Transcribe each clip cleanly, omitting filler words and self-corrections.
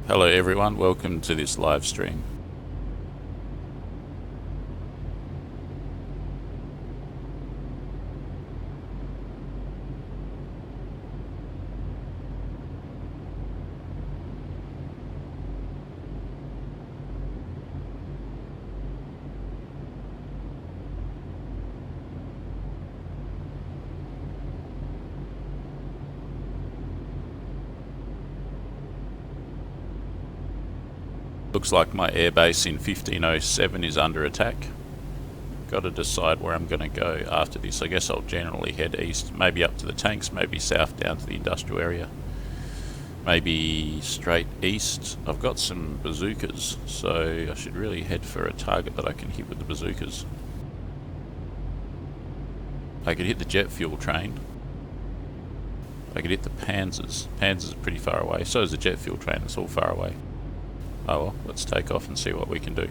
Hello everyone, welcome to this live stream. Looks like my airbase in 1507 is under attack. Got to decide where I'm going to go after this. I guess I'll generally head east, maybe up to the tanks, maybe south down to the industrial area, maybe straight east. I've got some bazookas, so I should really head for a target that I can hit with the bazookas. I could hit the jet fuel train. I could hit the Panzers. Panzers are pretty far away, so is the jet fuel train, it's all far away. Oh well, let's take off and see what we can do.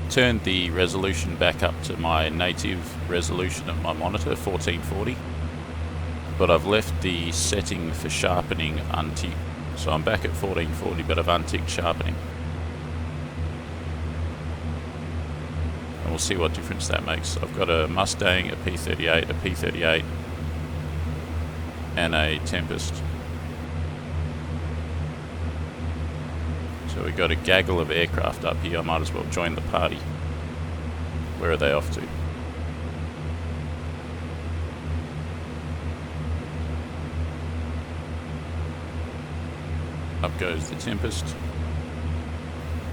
Turned the resolution back up to my native resolution of my monitor, 1440, but I've left the setting for sharpening unticked. So I'm back at 1440, but I've unticked sharpening. And we'll see what difference that makes. I've got a Mustang, a P38, a P38, and a Tempest. So we've got a gaggle of aircraft up here. I might as well join the party. Where are they off to? Up goes the Tempest.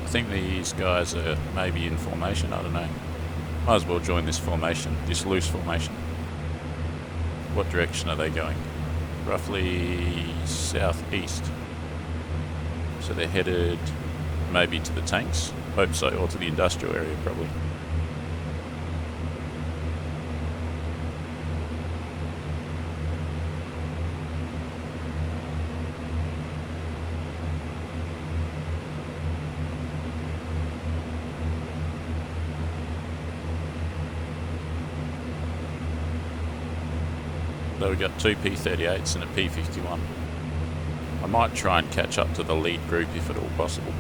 I think these guys are maybe in formation, I don't know. Might as well join this formation, this loose formation. What direction are they going? Roughly southeast. So they're headed maybe to the tanks, hope so, or to the industrial area probably. So we've got two P38s and a P51. I might try and catch up to the lead group if at all possible.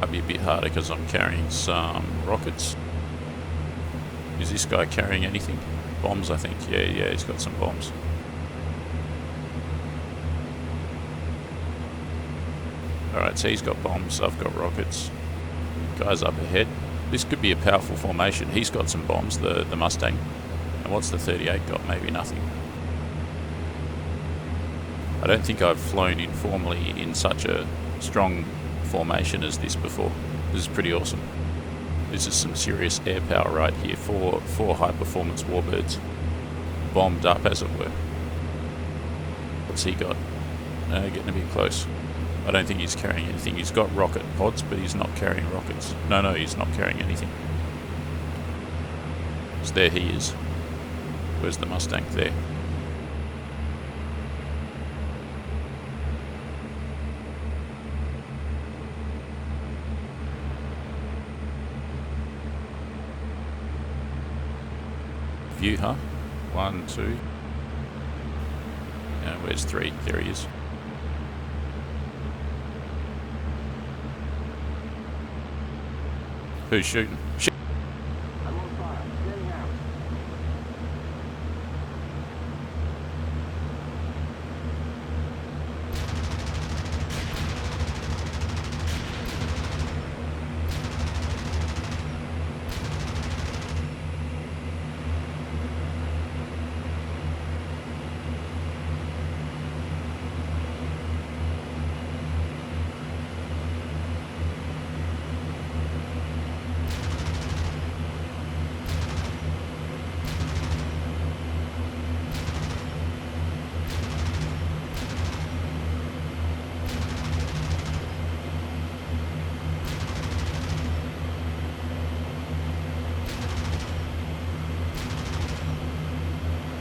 Might be a bit harder because I'm carrying some rockets. Is this guy carrying anything? Bombs, I think. Yeah, he's got some bombs. Alright, so he's got bombs, I've got rockets. Guys up ahead. This could be a powerful formation. He's got some bombs, the Mustang. And what's the 38 got? Maybe nothing. I don't think I've flown informally in such a strong formation as this before. This is pretty awesome. This is some serious air power right here. Four high-performance warbirds. Bombed up, as it were. What's he got? Getting a bit close. I don't think he's carrying anything. He's got rocket pods, but he's not carrying rockets. No, he's not carrying anything. So there he is. Where's the Mustang? There. View, huh? 1, 2. Where's 3? There he is. Who's shooting? I'm on fire. Getting out.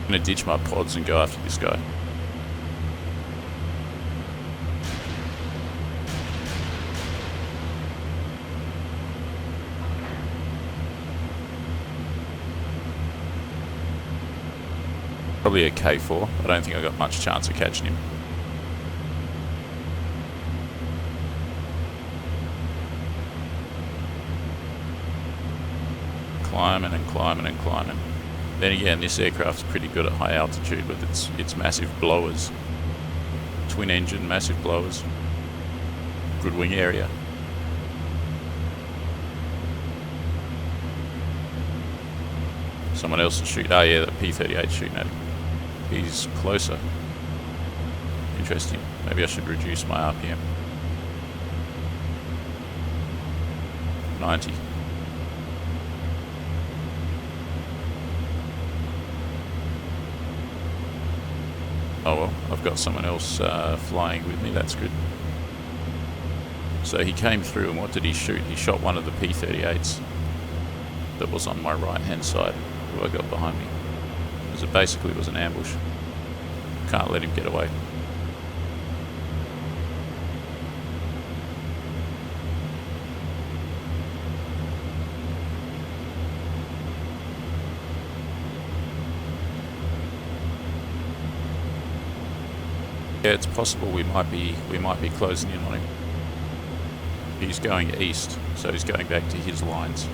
I'm going to ditch my pods and go after this guy. Probably a K4. I don't think I got much chance of catching him. Climbing and climbing and climbing. Then again, this aircraft's pretty good at high altitude with its massive blowers. Twin engine, massive blowers. Good wing area. Someone else is shooting. Oh yeah, the P38's shooting at him. He's closer. Interesting. Maybe I should reduce my RPM. 90. Oh well, I've got someone else flying with me, that's good. So he came through, and what did he shoot? He shot one of the P38s that was on my right hand side, who I got behind me. Because it basically was an ambush. Can't let him get away. Yeah, it's possible we might be closing in on him. He's going east, so he's going back to his lines.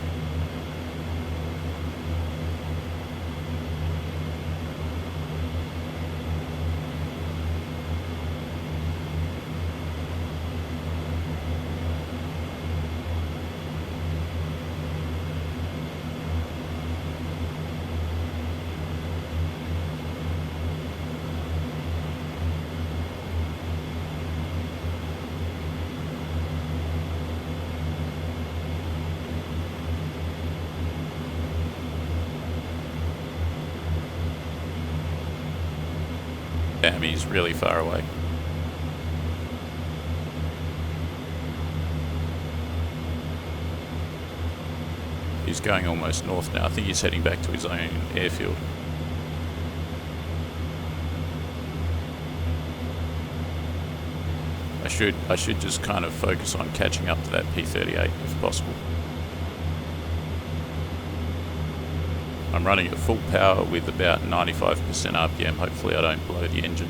Damn, he's really far away. He's going almost north now. I think he's heading back to his own airfield. I should just kind of focus on catching up to that P38 if possible. I'm running at full power with about 95% RPM. Hopefully I don't blow the engine.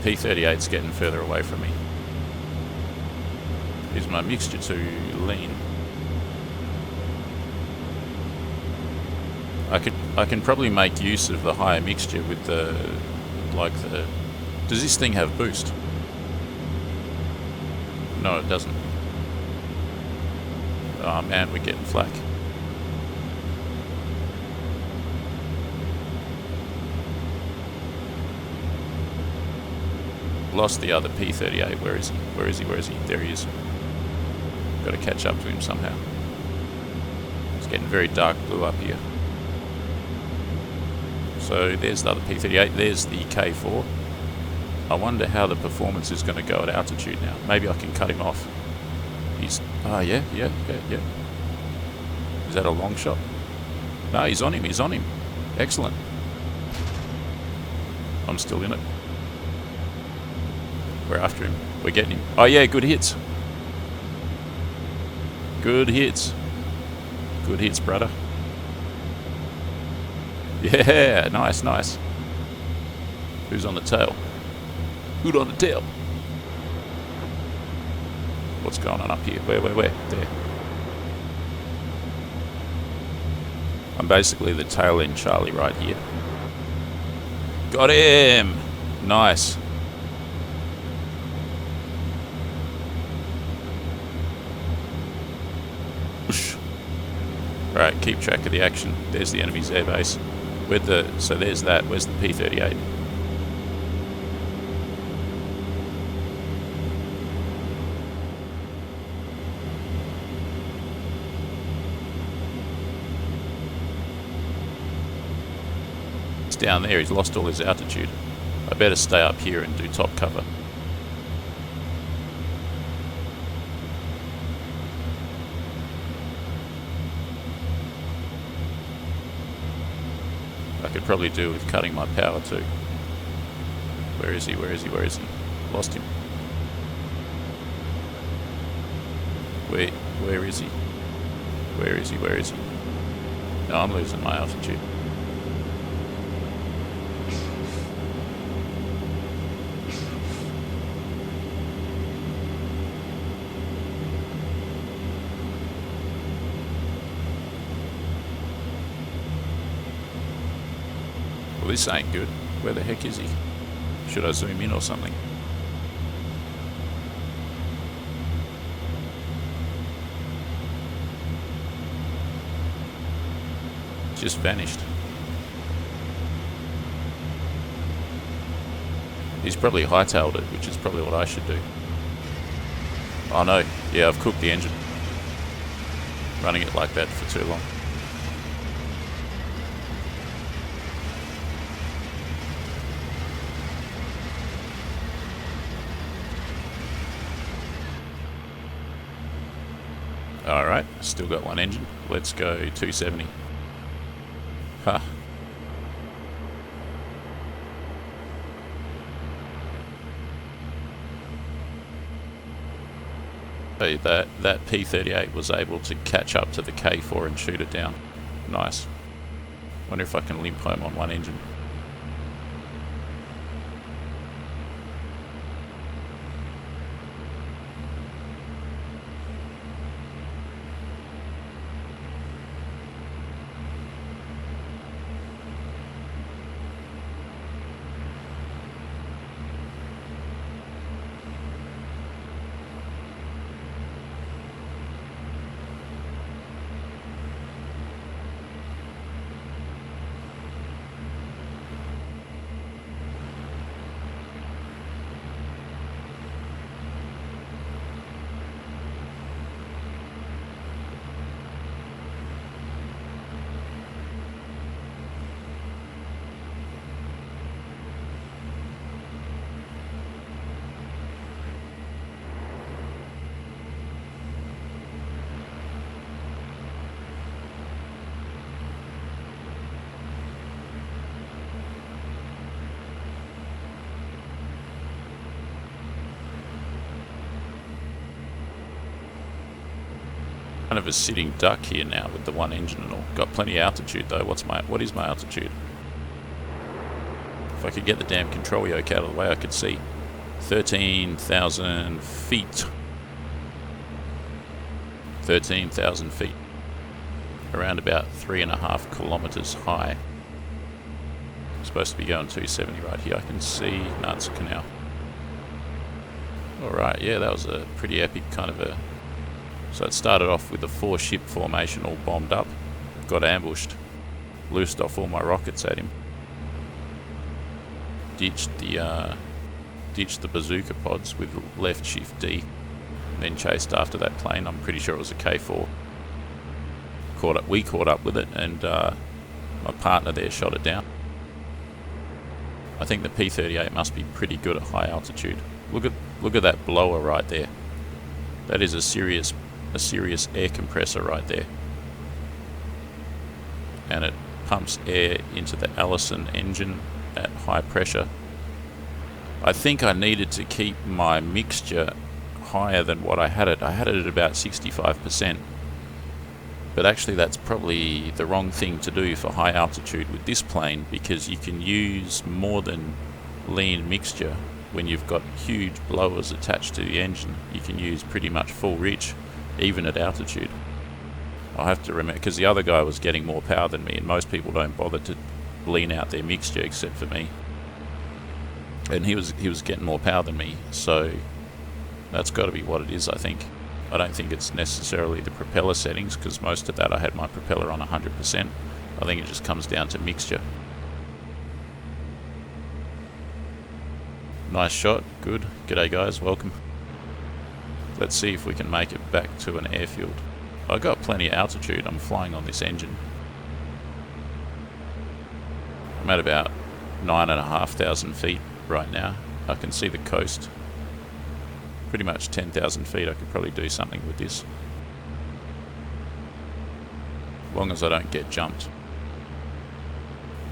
The P38's getting further away from me. Is my mixture too lean? I can probably make use of the higher mixture with the does this thing have boost? No, it doesn't. Oh man, we're getting flak. Lost the other P38. Where is he? Where is he? Where is he? There he is. Got to catch up to him somehow. It's getting very dark blue up here. So there's the other P38, there's the K4. I wonder how the performance is going to go at altitude now. Maybe I can cut him off. He's, yeah. Is that a long shot? No, he's on him. Excellent. I'm still in it. We're after him. We're getting him. Oh yeah, good hits. Good hits. Good hits, brother. Yeah, nice. Who's on the tail? Who's on the tail? What's going on up here? Where? There. I'm basically the tail end Charlie right here. Got him! Nice. Whoosh. Alright, keep track of the action. There's the enemy's airbase. So there's that. Where's the P38? It's down there. He's lost all his altitude. I better stay up here and do top cover. I could probably do with cutting my power too. Where is he? Where is he? Where is he? Lost him. Where is he? Where is he? Where is he? No, I'm losing my altitude. Well, this ain't good. Where the heck is he? Should I zoom in or something? Just vanished. He's probably hightailed it, which is probably what I should do. Oh no, yeah, I've cooked the engine. Running it like that for too long. Alright, still got one engine. Let's go 270. Ha. Hey, that P38 was able to catch up to the K4 and shoot it down. Nice. Wonder if I can limp home on one engine. Kind of a sitting duck here now with the one engine and all. Got plenty of altitude though. What is my altitude? If I could get the damn control yoke out of the way, I could see 13,000 feet. 13,000 feet. Around about 3.5 kilometers high. I'm supposed to be going 270 right here. I can see. No, it's a canal. Alright, yeah, that was a pretty epic kind of a. So it started off with a 4-ship formation all bombed up, got ambushed, loosed off all my rockets at him, ditched the bazooka pods with left shift D, and then chased after that plane. I'm pretty sure it was a K4. We caught up with it, and my partner there shot it down. I think the P38 must be pretty good at high altitude. Look at that blower right there. That is a serious air compressor right there, and it pumps air into the Allison engine at high pressure. I think I needed to keep my mixture higher than what I had it. I had it at about 65%, but actually that's probably the wrong thing to do for high altitude with this plane, because you can use more than lean mixture when you've got huge blowers attached to the engine. You can use pretty much full reach even at altitude. I'll have to remember, because the other guy was getting more power than me, and most people don't bother to lean out their mixture except for me, and he was getting more power than me, so that's got to be what it is. I think. I don't think it's necessarily the propeller settings, because most of that I had my propeller on 100%. I think it just comes down to mixture. Nice shot, good. G'day guys, welcome. Let's see if we can make it back to an airfield. I got plenty of altitude. I'm flying on this engine. I'm at about 9,500 feet right now. I can see the coast. Pretty much 10,000 feet. I could probably do something with this. As long as I don't get jumped.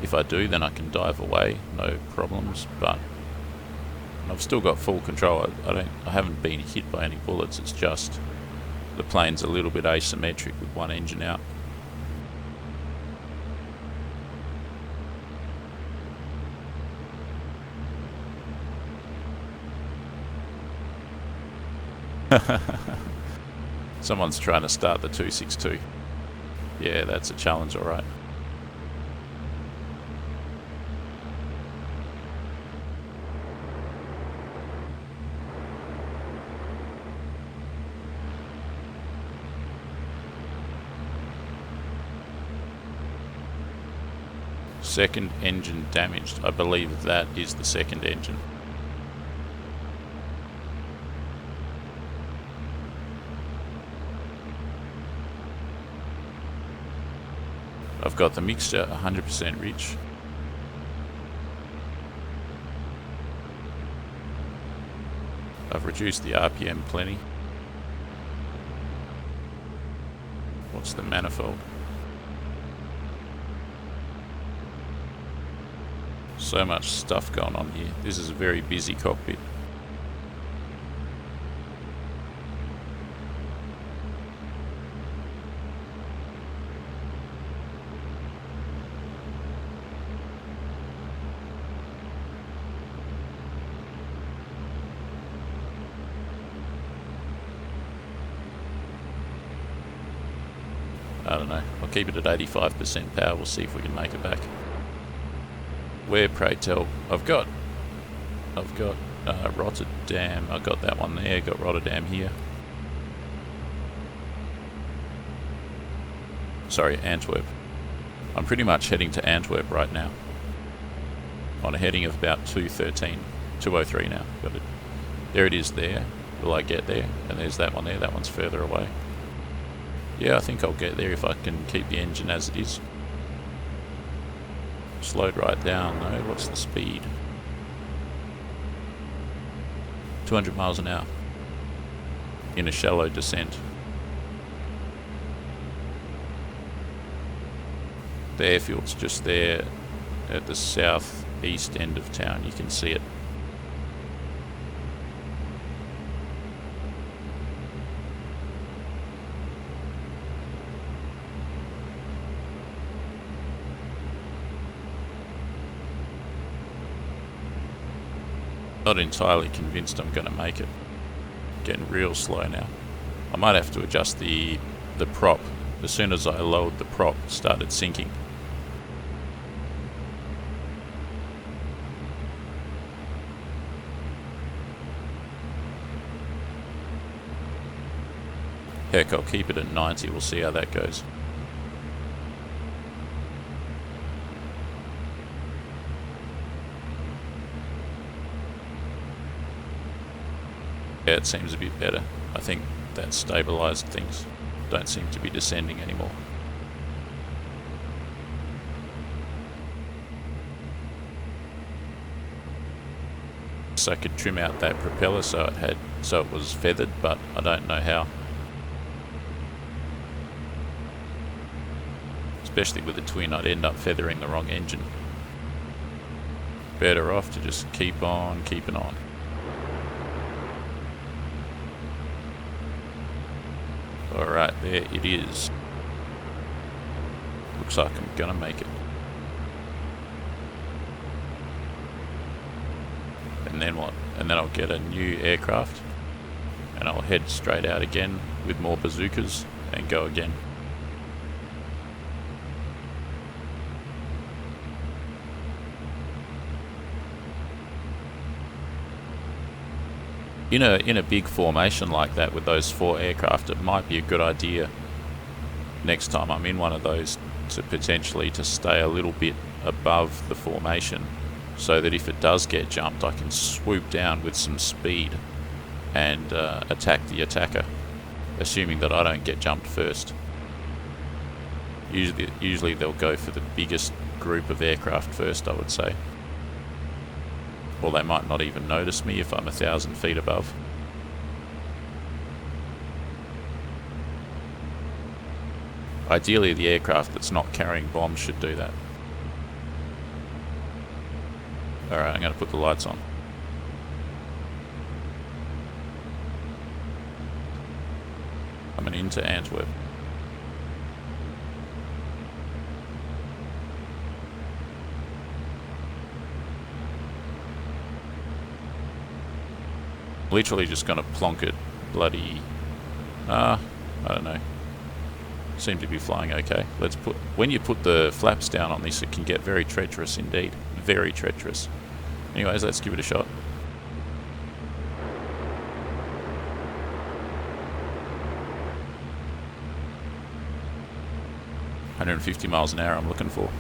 If I do, then I can dive away, no problems, but I've still got full control. I haven't been hit by any bullets. It's just the plane's a little bit asymmetric with one engine out. Someone's trying to start the 262. Yeah, that's a challenge, alright. Second engine damaged. I believe that is the second engine. I've got the mixture 100% rich. I've reduced the RPM plenty. What's the manifold? So much stuff going on here. This is a very busy cockpit. I don't know. I'll keep it at 85% power. We'll see if we can make it back. Where, pray tell? I've got Rotterdam. I got that one there. Got Rotterdam here. Sorry, Antwerp. I'm pretty much heading to Antwerp right now. On a heading of about 203 now. Got it. There it is there. Will I get there? And there's that one there. That one's further away. Yeah, I think I'll get there if I can keep the engine as it is. Slowed right down though. What's the speed? 200 miles an hour. In a shallow descent. The airfield's just there at the southeast end of town. You can see it. Not entirely convinced I'm going to make it. Getting real slow now. I might have to adjust the prop. As soon as I lowered the prop, it started sinking. Heck, I'll keep it at 90. We'll see how that goes. Yeah, it seems a bit better. I think that stabilised things. Don't seem to be descending anymore. So I could trim out that propeller so it was feathered, but I don't know how. Especially with the twin, I'd end up feathering the wrong engine. Better off to just keep on keeping on. Alright, there it is. Looks like I'm gonna make it. And then what? And then I'll get a new aircraft and I'll head straight out again with more bazookas and go again. In a big formation like that with those 4 aircraft, it might be a good idea next time I'm in one of those to potentially to stay a little bit above the formation so that if it does get jumped I can swoop down with some speed and attack the attacker, assuming that I don't get jumped first. Usually they'll go for the biggest group of aircraft first, I would say. Or they might not even notice me if I'm 1,000 feet above. Ideally, the aircraft that's not carrying bombs should do that. Alright, I'm going to put the lights on. Coming into Antwerp. Literally just gonna plonk it bloody... I don't know. Seem to be flying okay. Let's put... When you put the flaps down on this, it can get very treacherous indeed. Very treacherous. Anyways, let's give it a shot. ...150 miles an hour I'm looking for.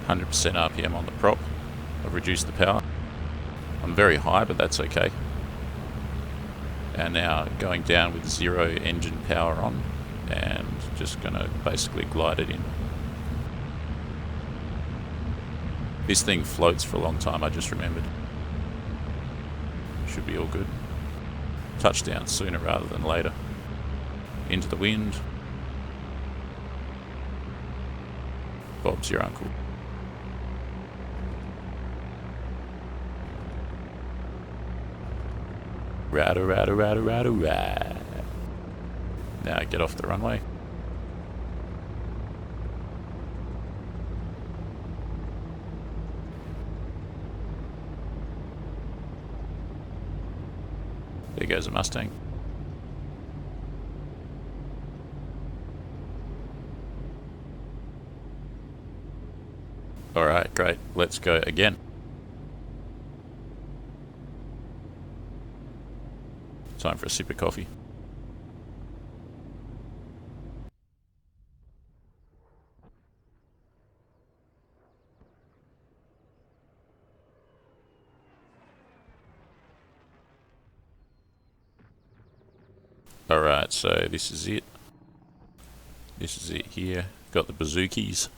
.100% RPM on the prop. I've reduced the power. I'm very high, but that's okay. And now going down with 0 engine power on, and just gonna basically glide it in. This thing floats for a long time, I just remembered. Should be all good. Touchdown sooner rather than later. Into the wind. Bob's your uncle. Rada rada rada rada rada. Now get off the runway. There goes a Mustang. Alright, great. Let's go again. Time for a sip of coffee. Alright, so this is it. This is it here. Got the bazookies.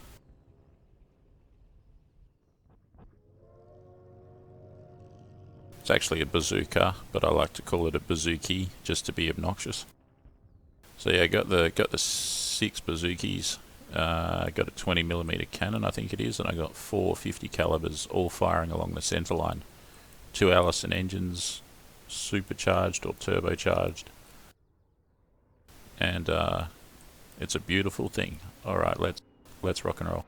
It's actually a bazooka, but I like to call it a bazooki just to be obnoxious. So yeah, got the 6 bazookies. Got a 20mm cannon, I think it is, and I got 4 50 calibers, all firing along the center line. 2 Allison engines, supercharged or turbocharged, and it's a beautiful thing. All right, let's rock and roll.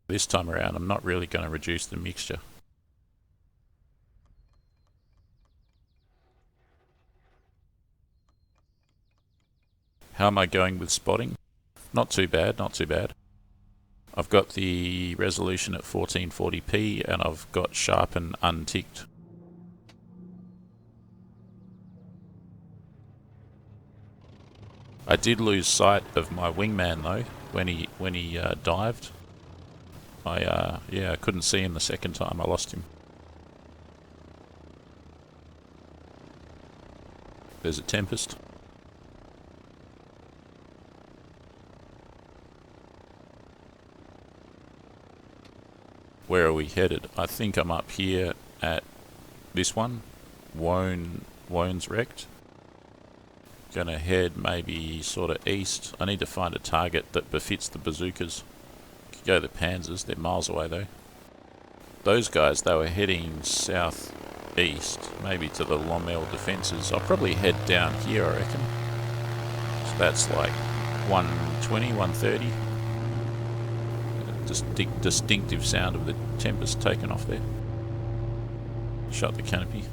This time around, I'm not really going to reduce the mixture. How am I going with spotting? Not too bad, not too bad. I've got the resolution at 1440p and I've got sharpen unticked. I did lose sight of my wingman though when he dived. I couldn't see him the second time. I lost him. There's a Tempest. Where are we headed? I think I'm up here at this one. Wone's wrecked. Gonna head maybe sort of east. I need to find a target that befits the bazookas. Could go the Panzers, they're miles away though. Those guys, they were heading south east, maybe to the Lommel defences. I'll probably head down here, I reckon. So that's like 120, 130. Distinctive sound of the Tempest taken off there. Shut the canopy.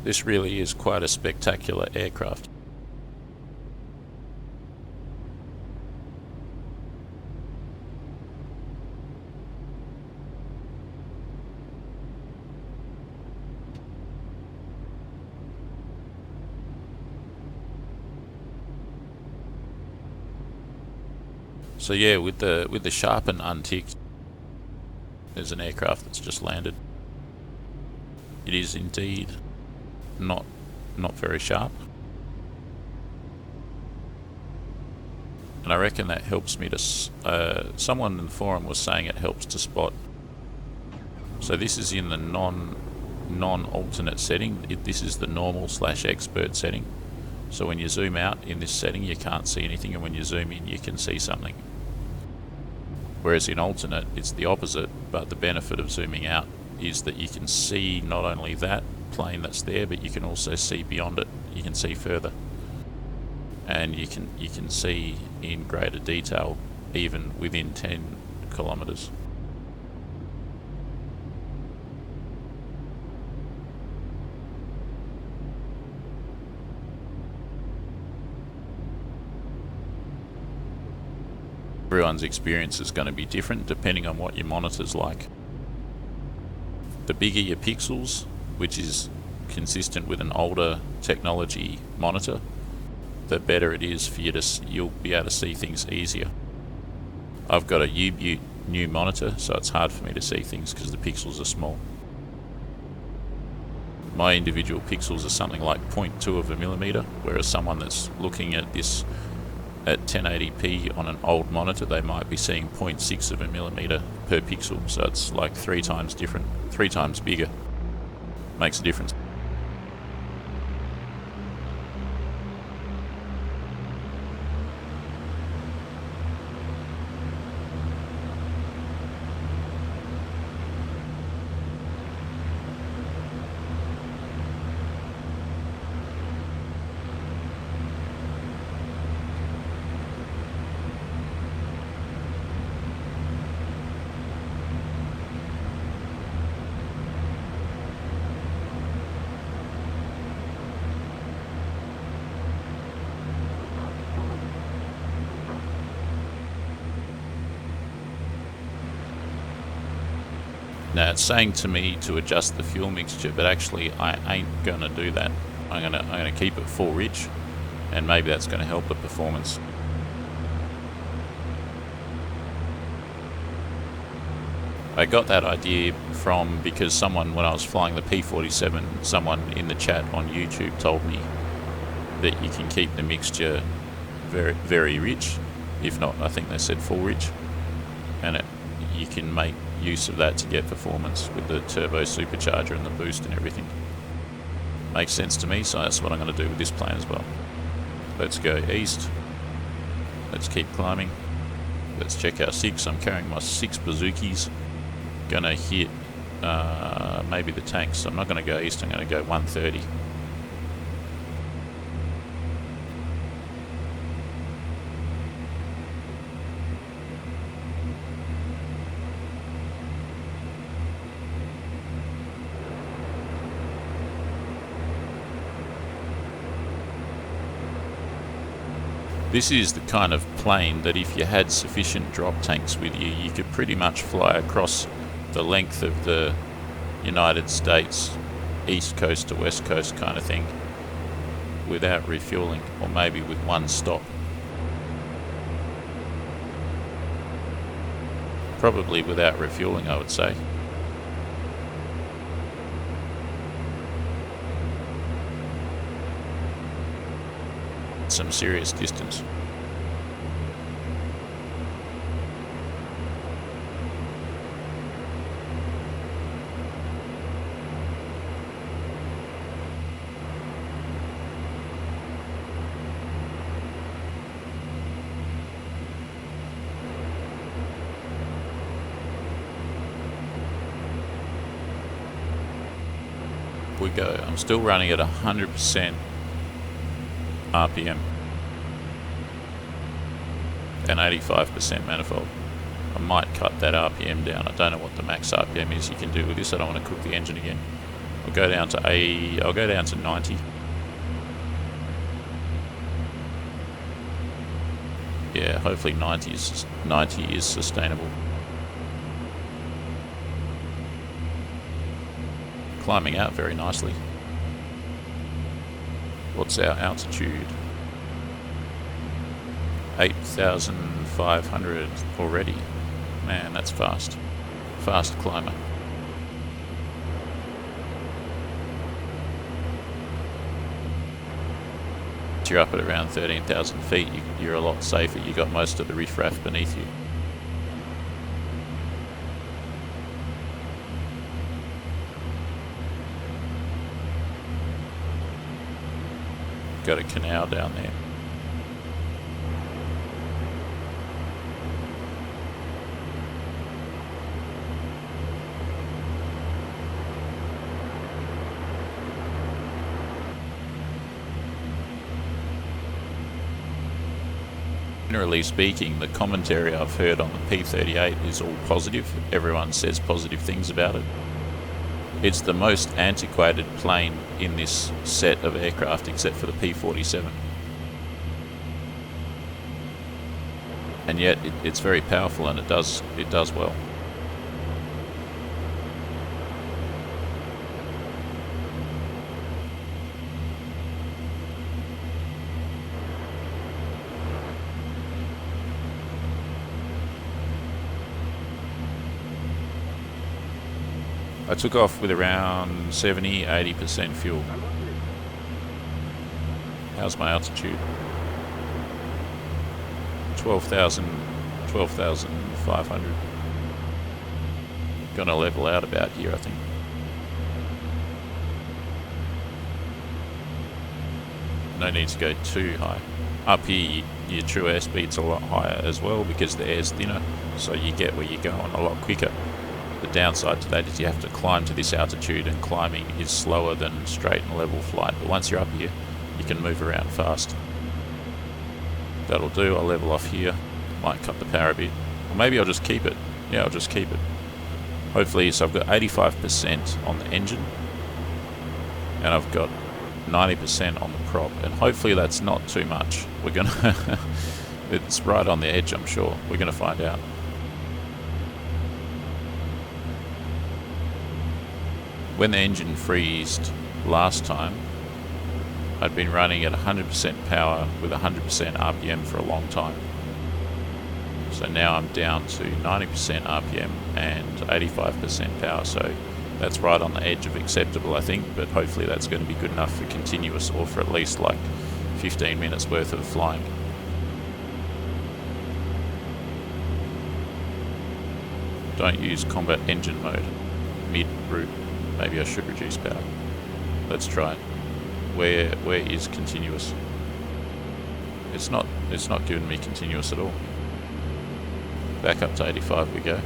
This really is quite a spectacular aircraft. So yeah, with the sharpen unticked, there's an aircraft that's just landed. It is indeed not very sharp, and I reckon that helps me to. Someone in the forum was saying it helps to spot. So this is in the non-alternate setting. This is the normal / expert setting. So when you zoom out in this setting, you can't see anything, and when you zoom in, you can see something. Whereas in alternate, it's the opposite, but the benefit of zooming out is that you can see not only that plane that's there, but you can also see beyond it. You can see further, and you can see in greater detail even within 10 kilometers. Everyone's experience is going to be different depending on what your monitor's like. The bigger your pixels, which is consistent with an older technology monitor, the better it is for you you'll be able to see things easier. I've got a U-Butte new monitor, so it's hard for me to see things because the pixels are small. My individual pixels are something like 0.2 of a millimeter, whereas someone that's looking at this at 1080p on an old monitor, they might be seeing 0.6 of a millimeter per pixel, so it's like 3 times different, 3 times bigger. Makes a difference. Now it's saying to me to adjust the fuel mixture, but actually I ain't gonna do that. I'm gonna keep it full rich, and maybe that's gonna help the performance. I got that idea because someone, when I was flying the P37, someone in the chat on YouTube told me that you can keep the mixture very, very rich, if not, I think they said full rich, and you can make use of that to get performance with the turbo supercharger and the boost and everything. Makes sense to me, so that's what I'm going to do with this plane as well. Let's go east. Let's keep climbing. Let's check our 6. I'm carrying my 6 bazookas. Gonna hit maybe the tanks. So I'm not going to go east, I'm going to go 130. This is the kind of plane that if you had sufficient drop tanks with you, you could pretty much fly across the length of the United States, east coast to west coast kind of thing, without refueling, or maybe with one stop. Probably without refueling, I would say. Some serious distance. we go. I'm still running at 100% RPM and 85% manifold. I might cut that RPM down. I don't know what the max RPM is you can do with this. I don't want to cook the engine again. I'll go down to 90. Yeah, hopefully 90 is sustainable. Climbing out very nicely. What's our altitude? 8,500 already. Man, that's fast. Fast climber. You're up at around 13,000 feet, you're a lot safer. You got most of the riffraff beneath you. Got a canal down there. Generally speaking, the commentary I've heard on the P38 is all positive. Everyone says positive things about it. It's the most antiquated plane in this set of aircraft except for the P47. And yet it's very powerful, and it does well. I took off with around 70-80% fuel. How's my altitude? 12,500. Gonna level out about here, I think. No need to go too high. Up here, your true airspeed's a lot higher as well because the air's thinner, so you get where you're going a lot quicker. The downside to that is you have to climb to this altitude, and climbing is slower than straight and level flight. But once you're up here, you can move around fast. That'll do. I'll level off here. Might cut the power a bit. Or maybe I'll just keep it. Yeah, I'll just keep it. Hopefully, so I've got 85% on the engine, and I've got 90% on the prop. And hopefully that's not too much. We're gonna... It's right on the edge, I'm sure. We're gonna find out. When the engine freezed last time, I'd been running at 100% power with 100% RPM for a long time. So now I'm down to 90% RPM and 85% power, so that's right on the edge of acceptable, I think, but hopefully that's going to be good enough for continuous, or for at least like 15 minutes worth of flying. Don't use combat engine mode mid-route. Maybe I should reduce power. Let's try it. Where is continuous? It's not giving me continuous at all. Back up to 85 we go.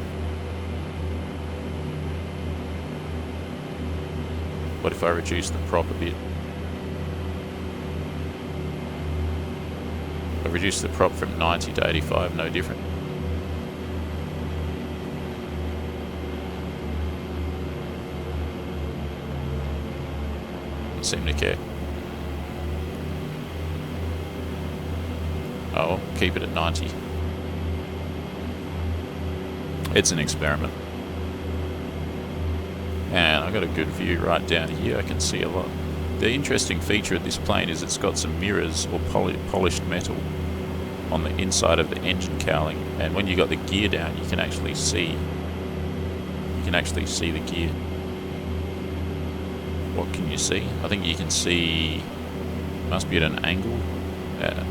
What if I reduce the prop a bit? I reduce the prop from 90 to 85, no different. Seem to care. Oh, keep it at 90. It's an experiment. And I've got a good view right down here. I can see a lot. The interesting feature of this plane is it's got some mirrors or polished metal on the inside of the engine cowling, and when you got the gear down, you can actually see the gear. What can you see? I think you can see, must be at an angle,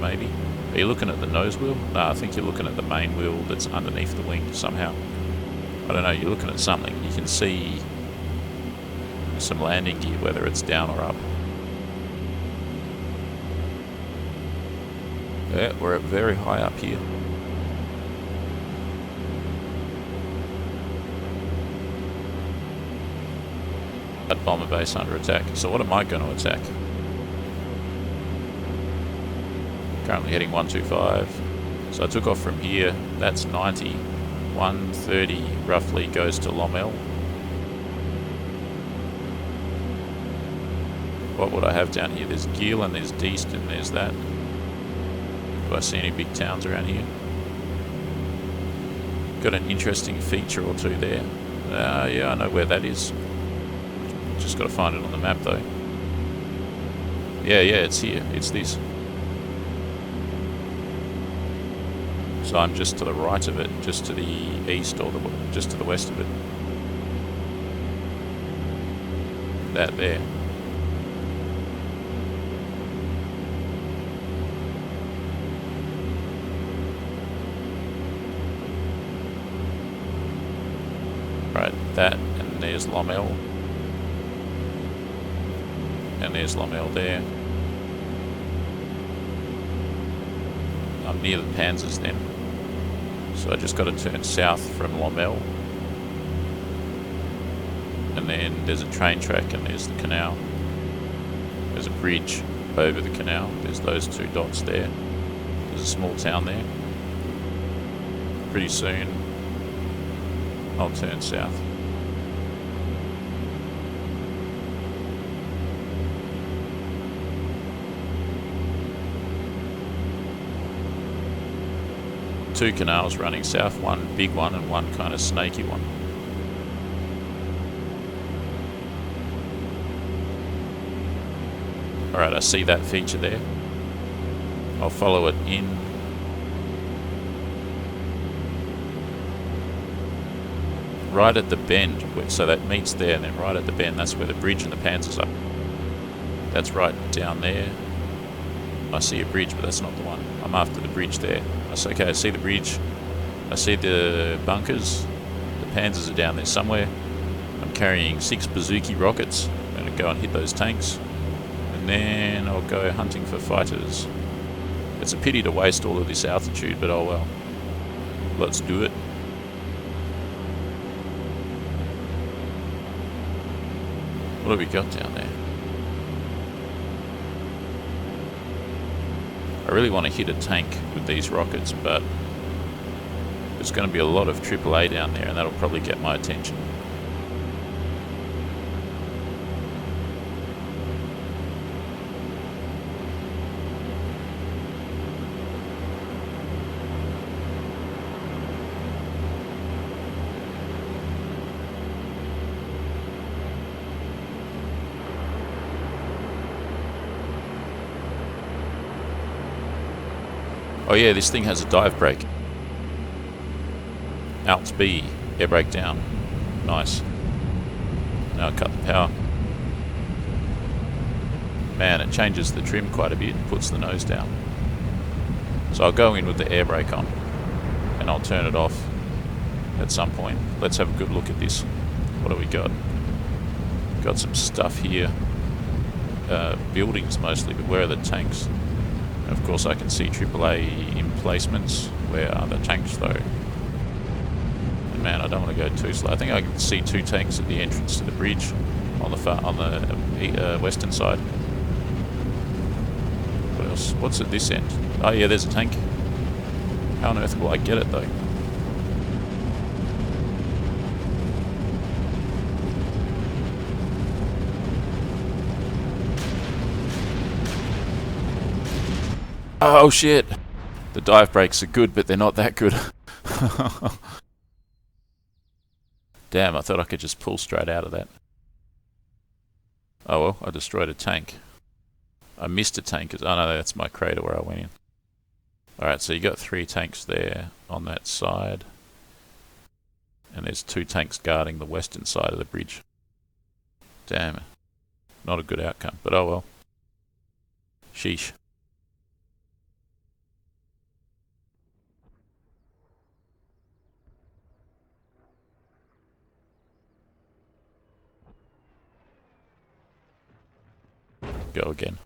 maybe. Are you looking at the nose wheel? No, I think you're looking at the main wheel that's underneath the wing somehow. I don't know, you're looking at something. You can see some landing gear, whether it's down or up. Yeah, we're very high up here. That bomber base under attack. So what am I going to attack? Currently heading 125. So I took off from here. That's 90. 130 roughly goes to Lommel. What would I have down here? There's Giel and there's Deest and there's that. Do I see any big towns around here? Got an interesting feature or two there. Yeah, I know where that is. Just got to find it on the map though. Yeah, it's here. It's this. So I'm just to the right of it, just to the east or just to the west of it. That there. Right, that, and there's Lommel. And there's Lommel there. I'm near the Panzers then. So I just got to turn south from Lommel. And then there's a train track and there's the canal. There's a bridge over the canal. There's those two dots there. There's a small town there. Pretty soon I'll turn south. Two canals running south, one big one and one kind of snaky one. Alright, I see that feature there. I'll follow it in. Right at the bend, so that meets there, and then right at the bend, that's where the bridge and the Panzers are. That's right down there. I see a bridge, but that's not the one. I'm after the bridge there. Okay, I see the bridge. I see the bunkers. The Panzers are down there somewhere. I'm carrying 6 bazooka rockets. I'm going to go and hit those tanks. And then I'll go hunting for fighters. It's a pity to waste all of this altitude, but oh well. Let's do it. What have we got down there? I really want to hit a tank with these rockets, but there's going to be a lot of AAA down there, and that'll probably get my attention. Oh yeah, this thing has a dive brake. Alt B, air brake down. Nice. Now I cut the power. Man, it changes the trim quite a bit, puts the nose down. So I'll go in with the air brake on, and I'll turn it off at some point. Let's have a good look at this. What do we got? Got some stuff here. Buildings mostly, but where are the tanks? Of course I can see AAA emplacements. Where are the tanks though? And man, I don't want to go too slow. I think I can see 2 tanks at the entrance to the bridge on the western side. What else? What's at this end? Oh yeah, there's a tank. How on earth will I get it though? Oh shit! The dive brakes are good, but they're not that good. Damn, I thought I could just pull straight out of that. Oh well, I destroyed a tank. I missed a tank. Oh no, that's my crater where I went in. Alright, so you got 3 tanks there on that side. And there's 2 tanks guarding the western side of the bridge. Damn. Not a good outcome, but oh well. Sheesh. Go again.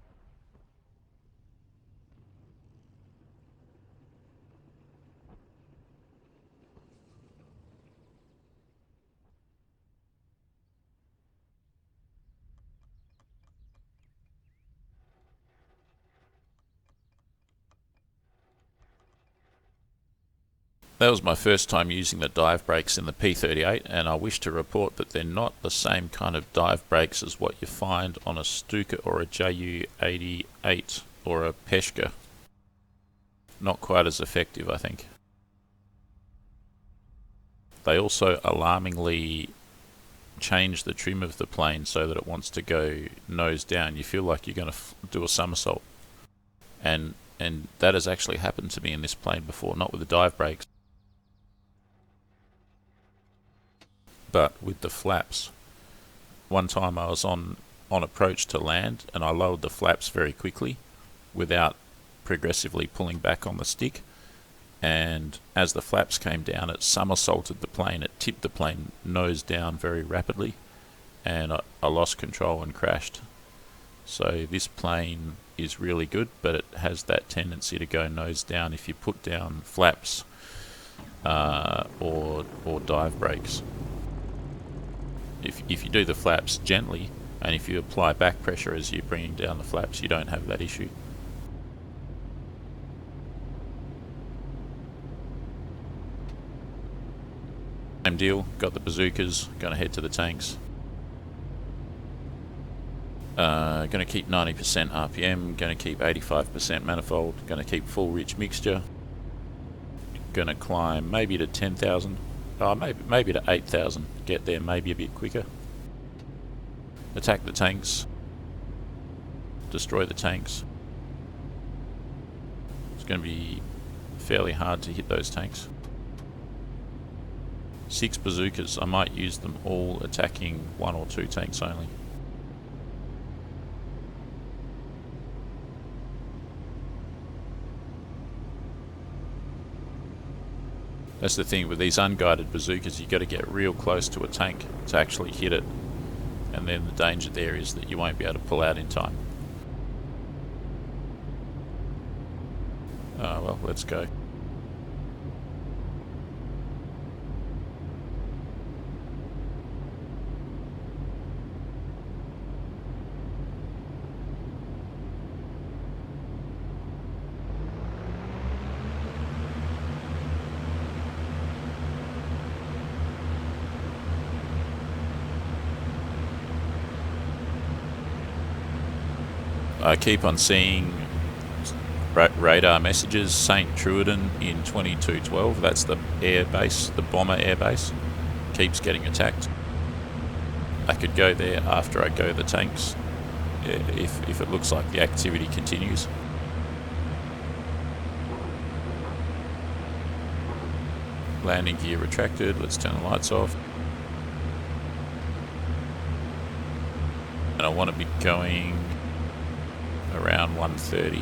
That was my first time using the dive brakes in the P38, and I wish to report that they're not the same kind of dive brakes as what you find on a Stuka or a Ju-88 or a Peshka. Not quite as effective, I think. They also alarmingly change the trim of the plane so that it wants to go nose down. You feel like you're going to do a somersault. And that has actually happened to me in this plane before, not with the dive brakes, but with the flaps. One time I was on approach to land, and I lowered the flaps very quickly without progressively pulling back on the stick, and as the flaps came down, it somersaulted the plane. It tipped the plane nose down very rapidly, and I lost control and crashed. So this plane is really good, but it has that tendency to go nose down if you put down flaps or dive brakes. If you do the flaps gently, and if you apply back pressure as you're bringing down the flaps, you don't have that issue. Same deal, got the bazookas, gonna head to the tanks. Gonna keep 90% RPM, gonna keep 85% manifold, gonna keep full rich mixture. Gonna climb maybe to 10,000. Maybe to 8,000, get there maybe a bit quicker. Attack the tanks, destroy the tanks. It's going to be fairly hard to hit those tanks. 6 bazookas, I might use them all attacking 1 or 2 tanks only. That's the thing with these unguided bazookas, you've got to get real close to a tank to actually hit it, and then the danger there is that you won't be able to pull out in time. Well, let's go. I keep on seeing radar messages, St. Truiden in 2212, that's the air base, the bomber air base, keeps getting attacked. I could go there after I go the tanks, if it looks like the activity continues. Landing gear retracted, let's turn the lights off. And I want to be going around 130.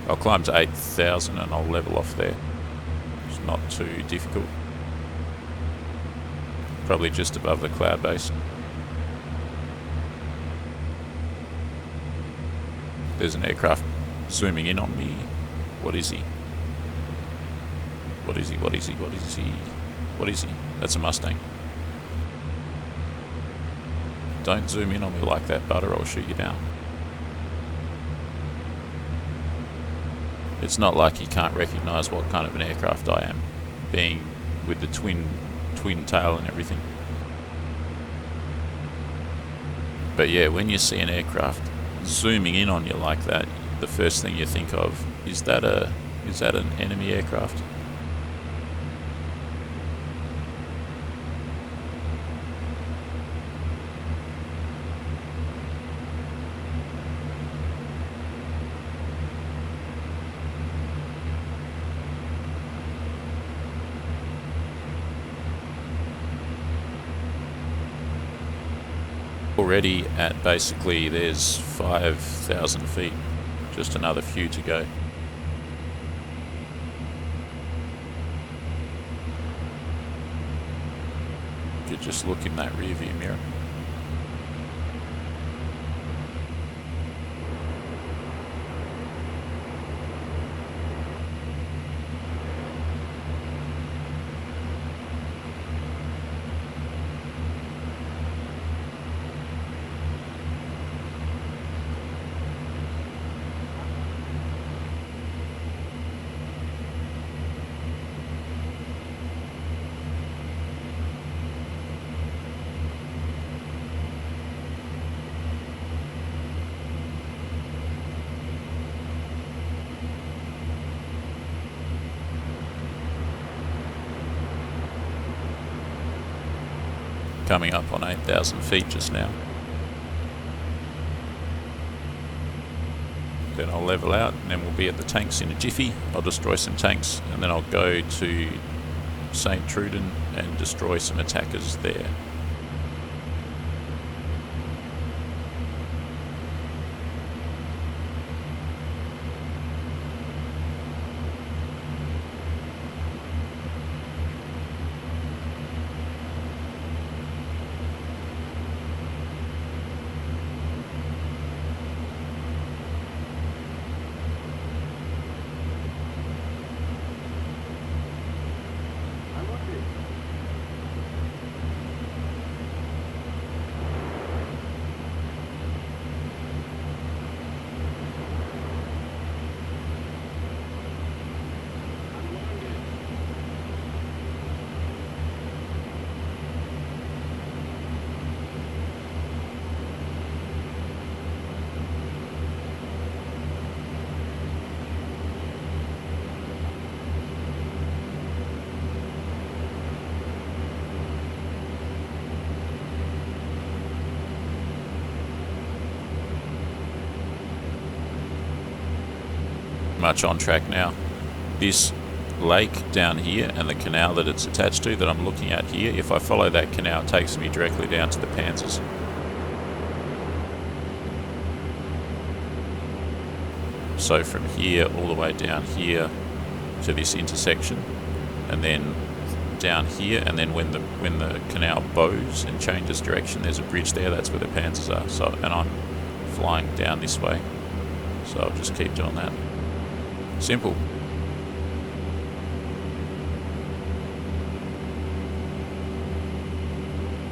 I'll climb to 8,000 and I'll level off there. It's not too difficult. Probably just above the cloud base. There's an aircraft zooming in on me. What is he? What is he? What is he? What is he? What is he? That's a Mustang. Don't zoom in on me like that, butter, I'll shoot you down. It's not like you can't recognise what kind of an aircraft I am, being with the twin tail and everything. But yeah, when you see an aircraft zooming in on you like that, the first thing you think of is that an enemy aircraft? Already at basically there's 5,000 feet, just another few to go. You could just look in that rear view mirror. coming up on 8,000 feet just now. Then I'll level out, and then we'll be at the tanks in a jiffy. I'll destroy some tanks, and then I'll go to St. Truden and destroy some attackers there. Much on track now. This lake down here and the canal that it's attached to that I'm looking at here, if I follow that canal, it takes me directly down to the Panzers. So from here all the way down here to this intersection, and then down here, and then when the canal bows and changes direction, there's a bridge there. That's where the Panzers are. So, and I'm flying down this way, so I'll just keep doing that. Simple.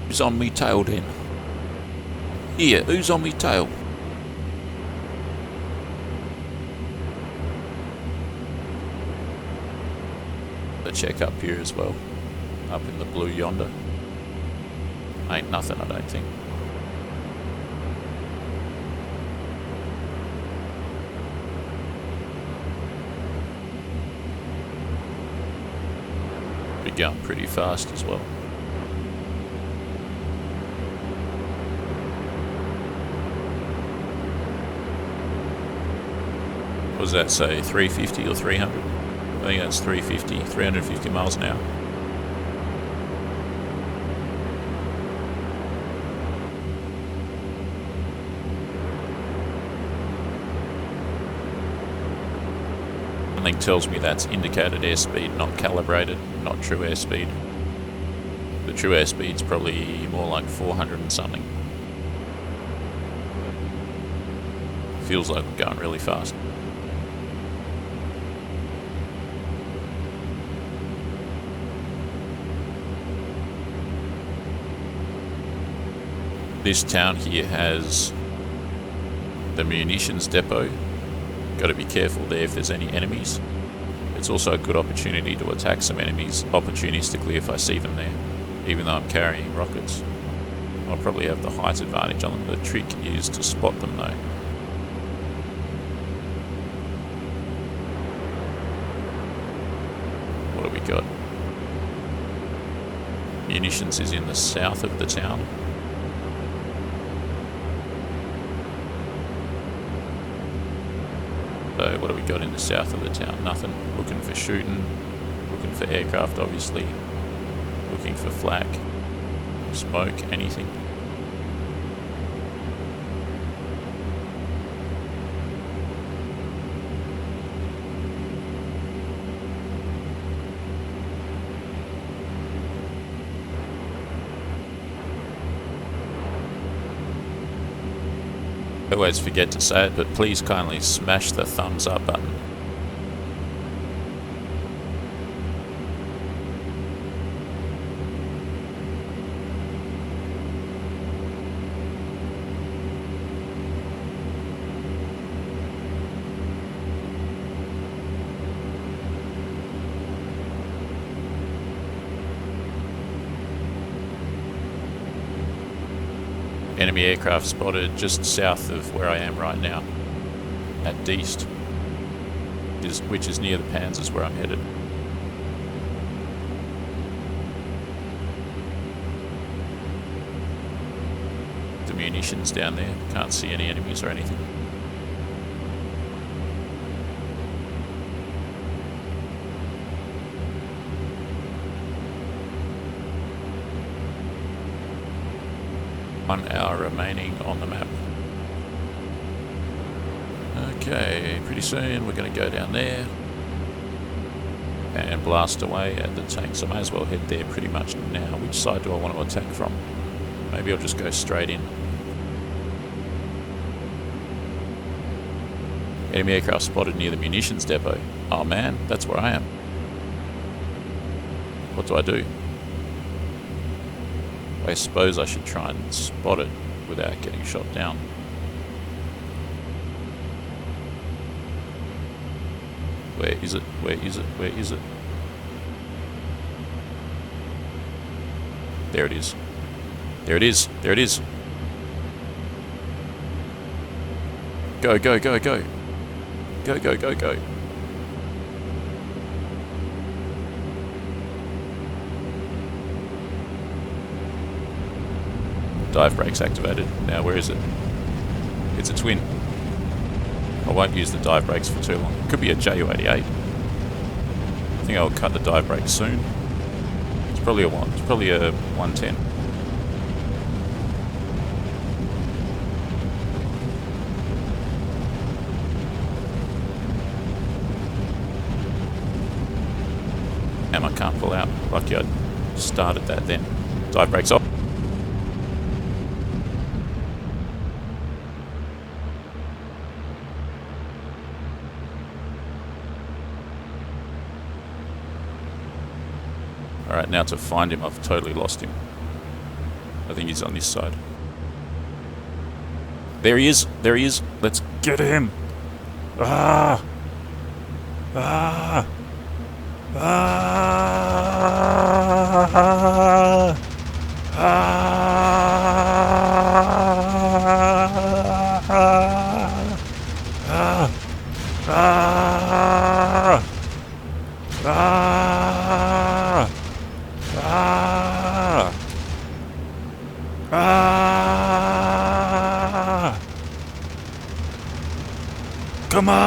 Who's on me tail then? Here, who's on me tail? A check up here as well. Up in the blue yonder. Ain't nothing, I don't think. Going pretty fast as well. What does that say? 350 or 300? I think that's 350, 350 miles an hour. Something tells me that's indicated airspeed, not calibrated, not true airspeed. The true airspeed's probably more like 400 and something. Feels like we're going really fast. This town here has the munitions depot. Got to be careful there if there's any enemies. It's also a good opportunity to attack some enemies opportunistically if I see them there, even though I'm carrying rockets. I'll probably have the height advantage on them. The trick is to spot them though. What have we got? Munitions is in the south of the town. So what have we got in the south of the town? Nothing. Looking for shooting, looking for aircraft obviously, looking for flak, smoke, anything. I always forget to say it, but please kindly smash the thumbs up button. Enemy aircraft spotted just south of where I am right now, at Deest, which is near the Panzers where I'm headed. munitions down there. Can't see any enemies or anything. One hour remaining on the map. Okay, pretty soon we're going to go down there and blast away at the tanks. I may as well head there pretty much now. Which side do I want to attack from? Maybe I'll just go straight in. Enemy aircraft spotted near the munitions depot. Oh man, that's where I am. What do I do? I suppose I should try and spot it without getting shot down. Where is it? Where is it? Where is it? There it is. There it is. There it is. Go, go, go, go. Go, go, go, go. Dive brakes activated. Now where is it? It's a twin. I won't use the dive brakes for too long. It could be a Ju-88. I think I'll cut the dive brakes soon. It's probably a 110. And I can't pull out. Lucky I started that then. Dive brakes off. Alright, now to find him, I've totally lost him. I think he's on this side. There he is! There he is! Let's get him! Ah! Ah! Ah! Ah! Ah! Ah! Ah! Ah! Ah! Come on!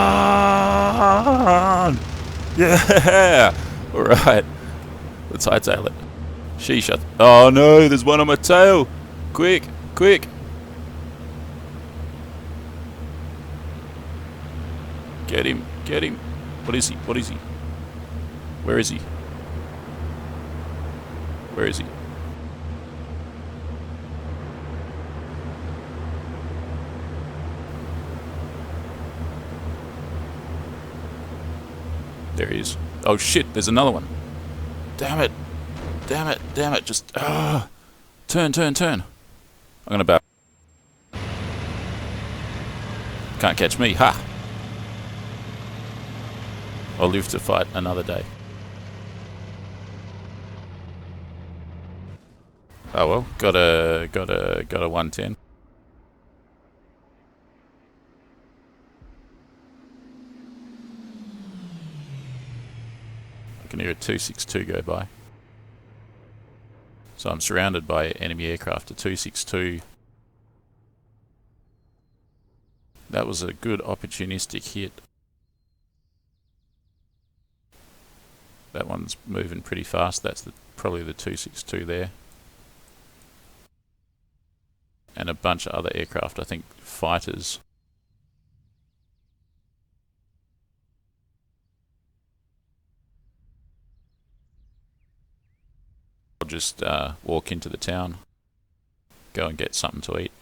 Yeah! Alright. Let's hightail it. Sheesh. Oh no, there's one on my tail! Quick! Quick! Get him! Get him! What is he? What is he? Where is he? Where is he? There he is. Oh shit, there's another one. Damn it. Damn it. Damn it. Just, turn, turn, turn. I'm gonna bow. Can't catch me. Ha! I'll live to fight another day. Oh well, got a 110. I can hear a 262 go by. So I'm surrounded by enemy aircraft. A 262. That was a good opportunistic hit. That one's moving pretty fast. That's probably the 262 there. And a bunch of other aircraft, I think fighters. I'll just walk into the town, go and get something to eat.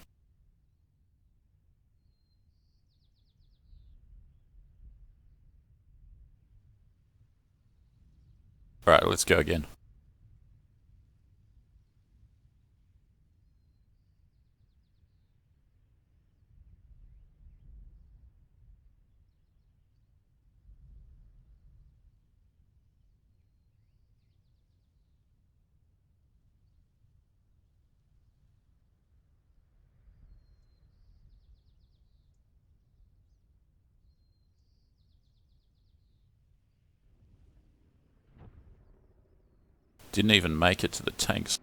Alright, let's go again. Didn't even make it to the tanks.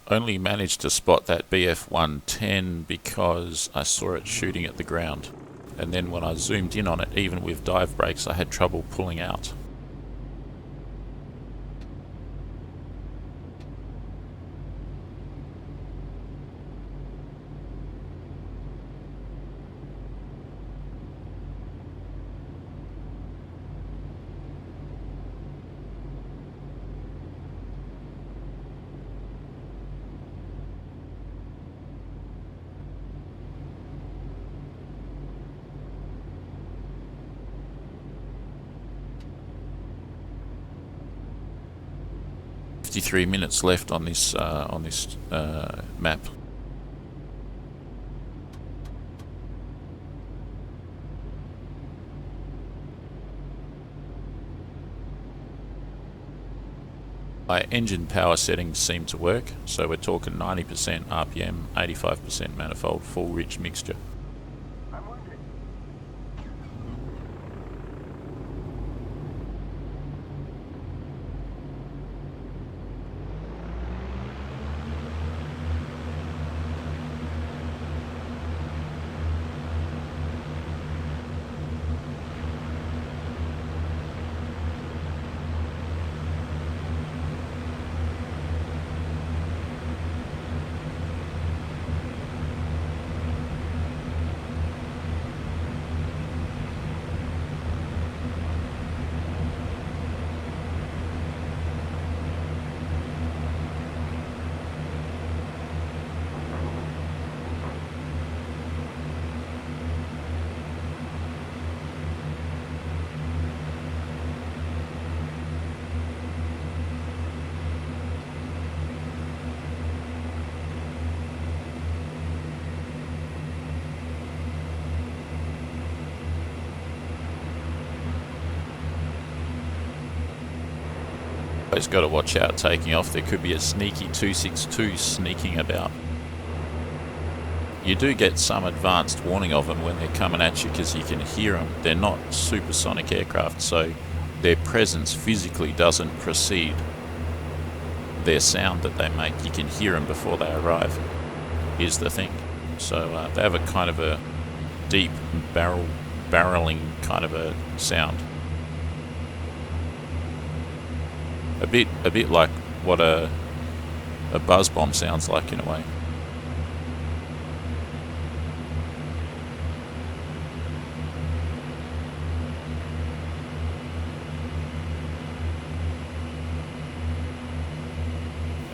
Only managed to spot that BF-110 because I saw it shooting at the ground. And then when I zoomed in on it, even with dive brakes, I had trouble pulling out. .53 minutes left on this map. My engine power settings seem to work, so we're talking 90% RPM, 85% manifold, full rich mixture. I'm wounded. Always got to watch out taking off. There could be a sneaky 262 sneaking about. You do get some advanced warning of them when they're coming at you because you can hear them. They're not supersonic aircraft, so their presence physically doesn't precede their sound that they make. You can hear them before they arrive, is the thing. So they have a kind of a deep barreling kind of a sound. A bit like what a buzz bomb sounds like in a way.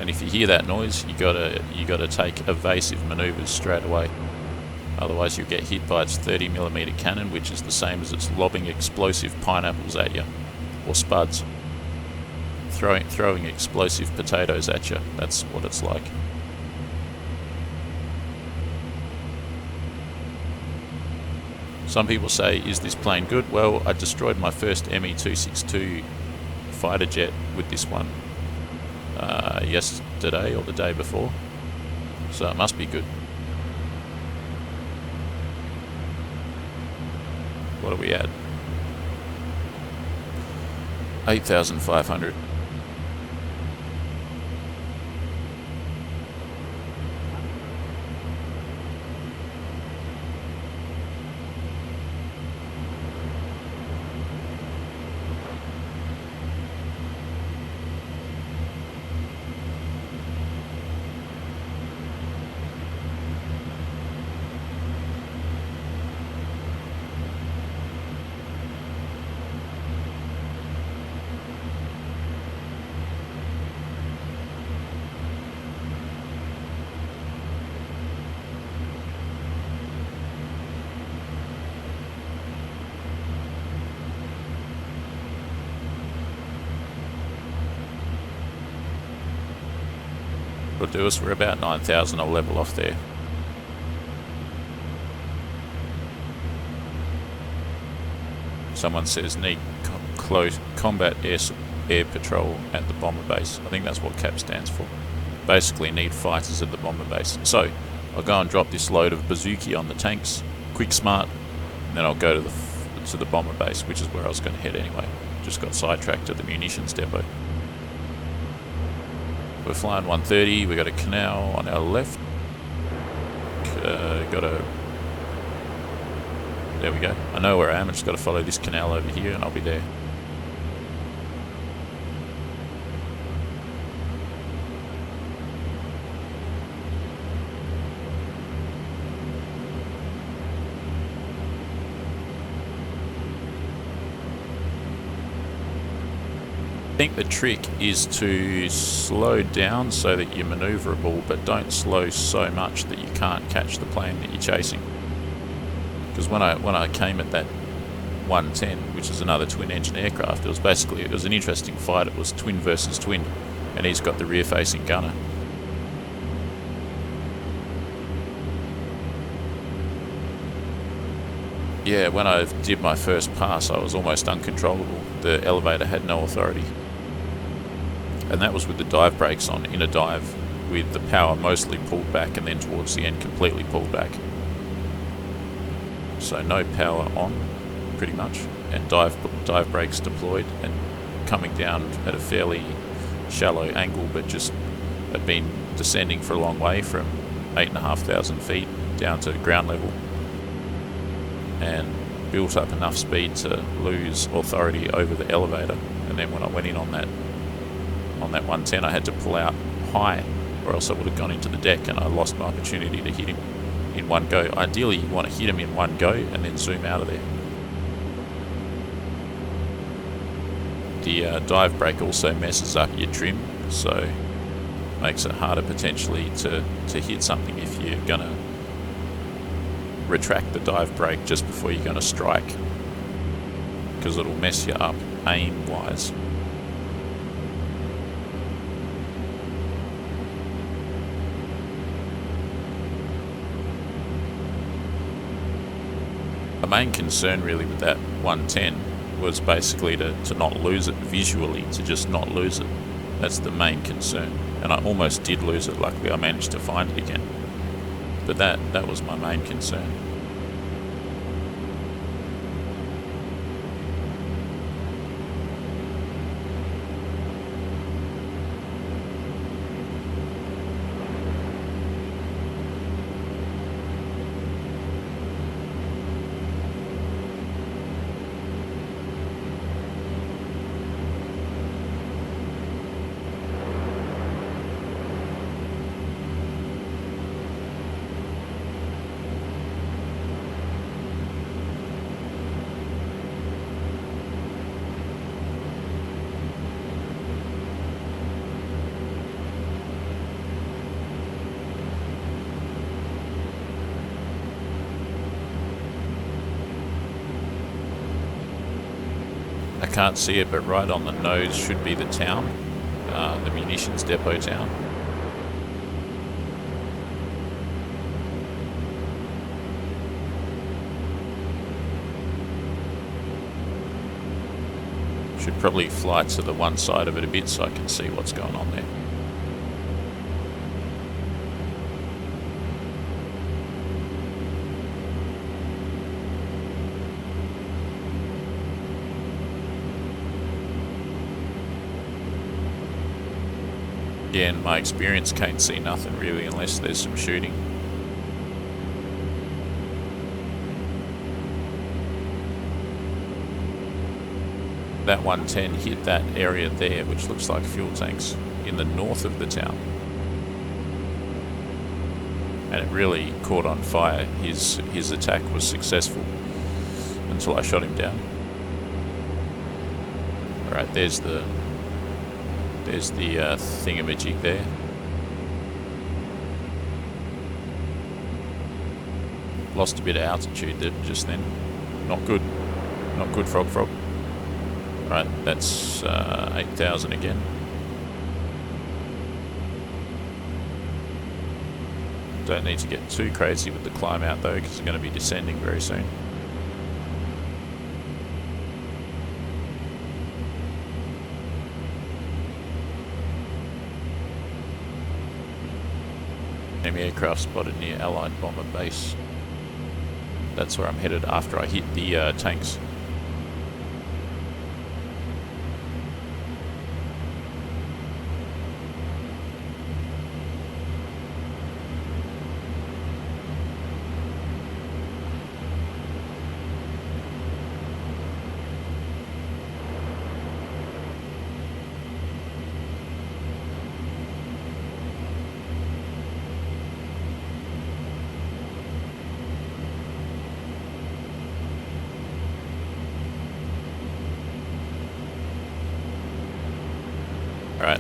And if you hear that noise, you gotta take evasive maneuvers straight away. Otherwise you'll get hit by its 30mm cannon, which is the same as it's lobbing explosive pineapples at you, or spuds. Throwing explosive potatoes at you. That's what it's like. Some people say, is this plane good? Well, I destroyed my first Me-262 fighter jet with this one yesterday or the day before, so it must be good. What are we at? 8,500. Will do us. We're about 9,000. I'll level off there. Someone says need close combat air patrol at the bomber base. I think that's what CAP stands for. Basically need fighters at the bomber base. So I'll go and drop this load of bazooki on the tanks, quick smart, and then I'll go to the bomber base, which is where I was going to head anyway. Just got sidetracked at the munitions depot. We're flying 130, we got a canal on our left. There we go. I know where I am, I just got to follow this canal over here and I'll be there. I think the trick is to slow down so that you're maneuverable, but don't slow so much that you can't catch the plane that you're chasing. Because when I came at that 110, which is another twin-engine aircraft, it was an interesting fight. It was twin versus twin, and he's got the rear-facing gunner. Yeah, when I did my first pass, I was almost uncontrollable. The elevator had no authority. And that was with the dive brakes on in a dive, with the power mostly pulled back and then towards the end completely pulled back. So no power on, pretty much, and dive brakes deployed and coming down at a fairly shallow angle, but just had been descending for a long way from 8,500 feet down to ground level, and built up enough speed to lose authority over the elevator. And then when I went in on that 110, I had to pull out high, or else I would have gone into the deck and I lost my opportunity to hit him in one go. Ideally, you want to hit him in one go and then zoom out of there. The dive brake also messes up your trim, so makes it harder potentially to hit something if you're going to retract the dive brake just before you're going to strike, because it'll mess you up aim-wise. The main concern really with that 110 was basically to not lose it visually, to just not lose it. That's the main concern. And I almost did lose it. Luckily I managed to find it again. But that was my main concern. I can't see it, but right on the nose should be the town, the munitions depot town. Should probably fly to the one side of it a bit so I can see what's going on there. Yeah, in my experience, can't see nothing really unless there's some shooting. That 110 hit that area there, which looks like fuel tanks, in the north of the town. And it really caught on fire. His attack was successful until I shot him down. Alright, there's the thingamajig there. Lost a bit of altitude there just then. Not good. Not good, frog. Right, that's 8,000 again. Don't need to get too crazy with the climb out though, because we're going to be descending very soon. Enemy aircraft spotted near Allied bomber base. That's where I'm headed after I hit the tanks.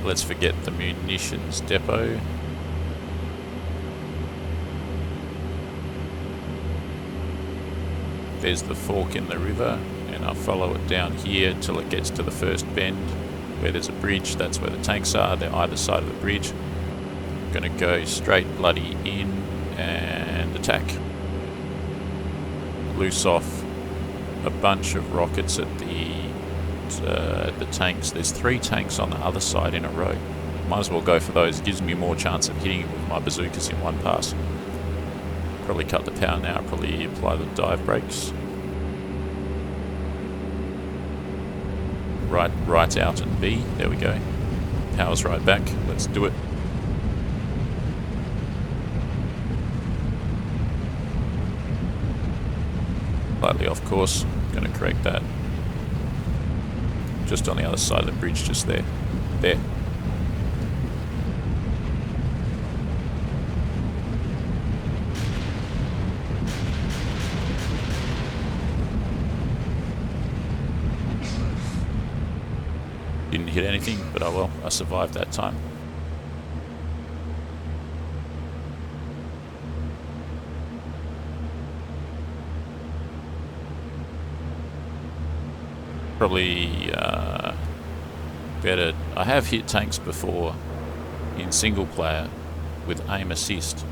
Alright, let's forget the munitions depot. There's the fork in the river, and I'll follow it down here till it gets to the first bend where there's a bridge. That's where the tanks are. They're either side of the bridge. I'm gonna go straight bloody in and attack. Loose off a bunch of rockets at the tanks. There's 3 tanks on the other side in a row. Might as well go for those. It gives me more chance of hitting it with my bazookas in one pass. Probably cut the power now, probably apply the dive brakes. Right out and B, there we go. Power's right back, let's do it. Slightly off course, gonna correct that. Just on the other side of the bridge, just there. There. Didn't hit anything, but oh well, I survived that time. Probably better. I have hit tanks before in single player with aim assist,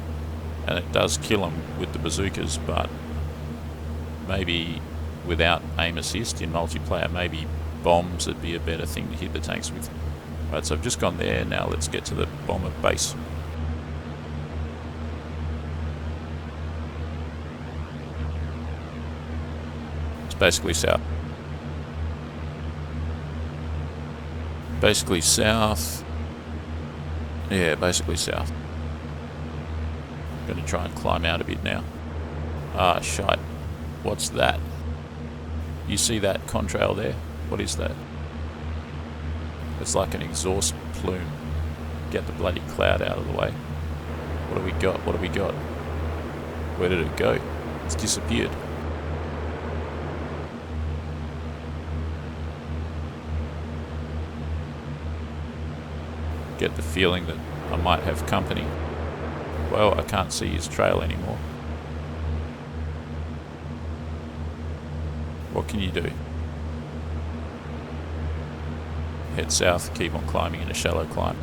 and it does kill them with the bazookas, but maybe without aim assist in multiplayer, maybe bombs would be a better thing to hit the tanks with. Right, so I've just gone there. Now let's get to the bomber base. It's basically south. Basically south. Yeah, basically south. I'm gonna try and climb out a bit now. Ah, shite. What's that? You see that contrail there? What is that? It's like an exhaust plume. Get the bloody cloud out of the way. What do we got? What do we got? Where did it go? It's disappeared. Get the feeling that I might have company. Well, I can't see his trail anymore. What can you do? Head south, keep on climbing in a shallow climb.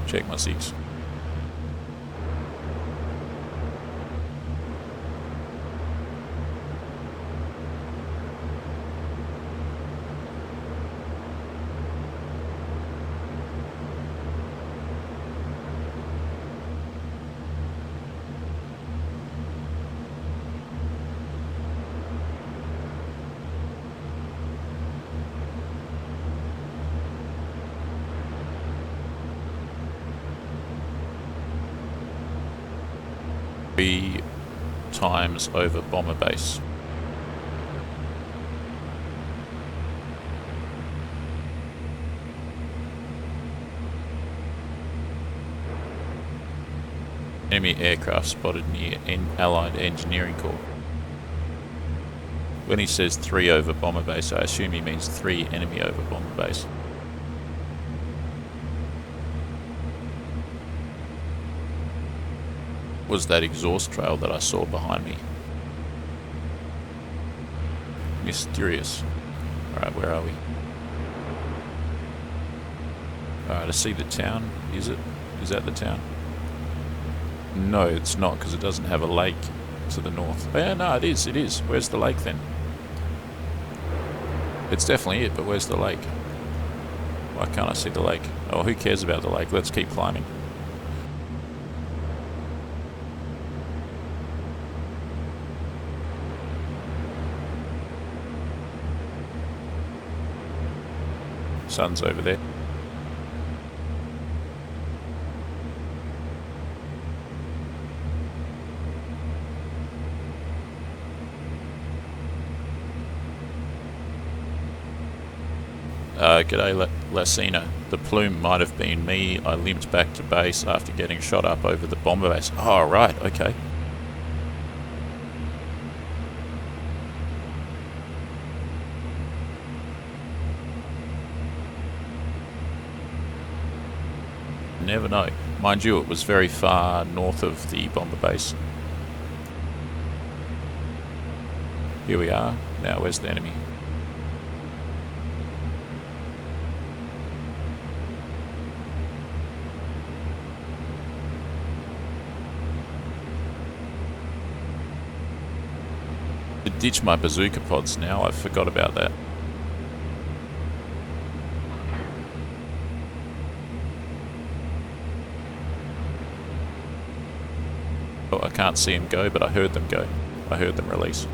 Check my zigs. Three times over bomber base. Enemy aircraft spotted near Allied Engineering Corps. When he says 3 over bomber base, I assume he means 3 enemy over bomber base. Was that exhaust trail that I saw behind me? Mysterious. Alright, where are we? Alright, I see the town. Is it? Is that the town? No, it's not, because it doesn't have a lake to the north. Oh, yeah, no, it is, it is. Where's the lake then? It's definitely it, but where's the lake? Why can't I see the lake? Oh, who cares about the lake? Let's keep climbing. Sun's over there. G'day Lassina. The plume might have been me. I limped back to base after getting shot up over the bomber base. Oh, right, okay. never know. Mind you, it was very far north of the bomber base. Here we are. Now where's the enemy? To ditch my bazooka pods now, I forgot about that. Oh, I can't see them go, but I heard them go. I heard them release.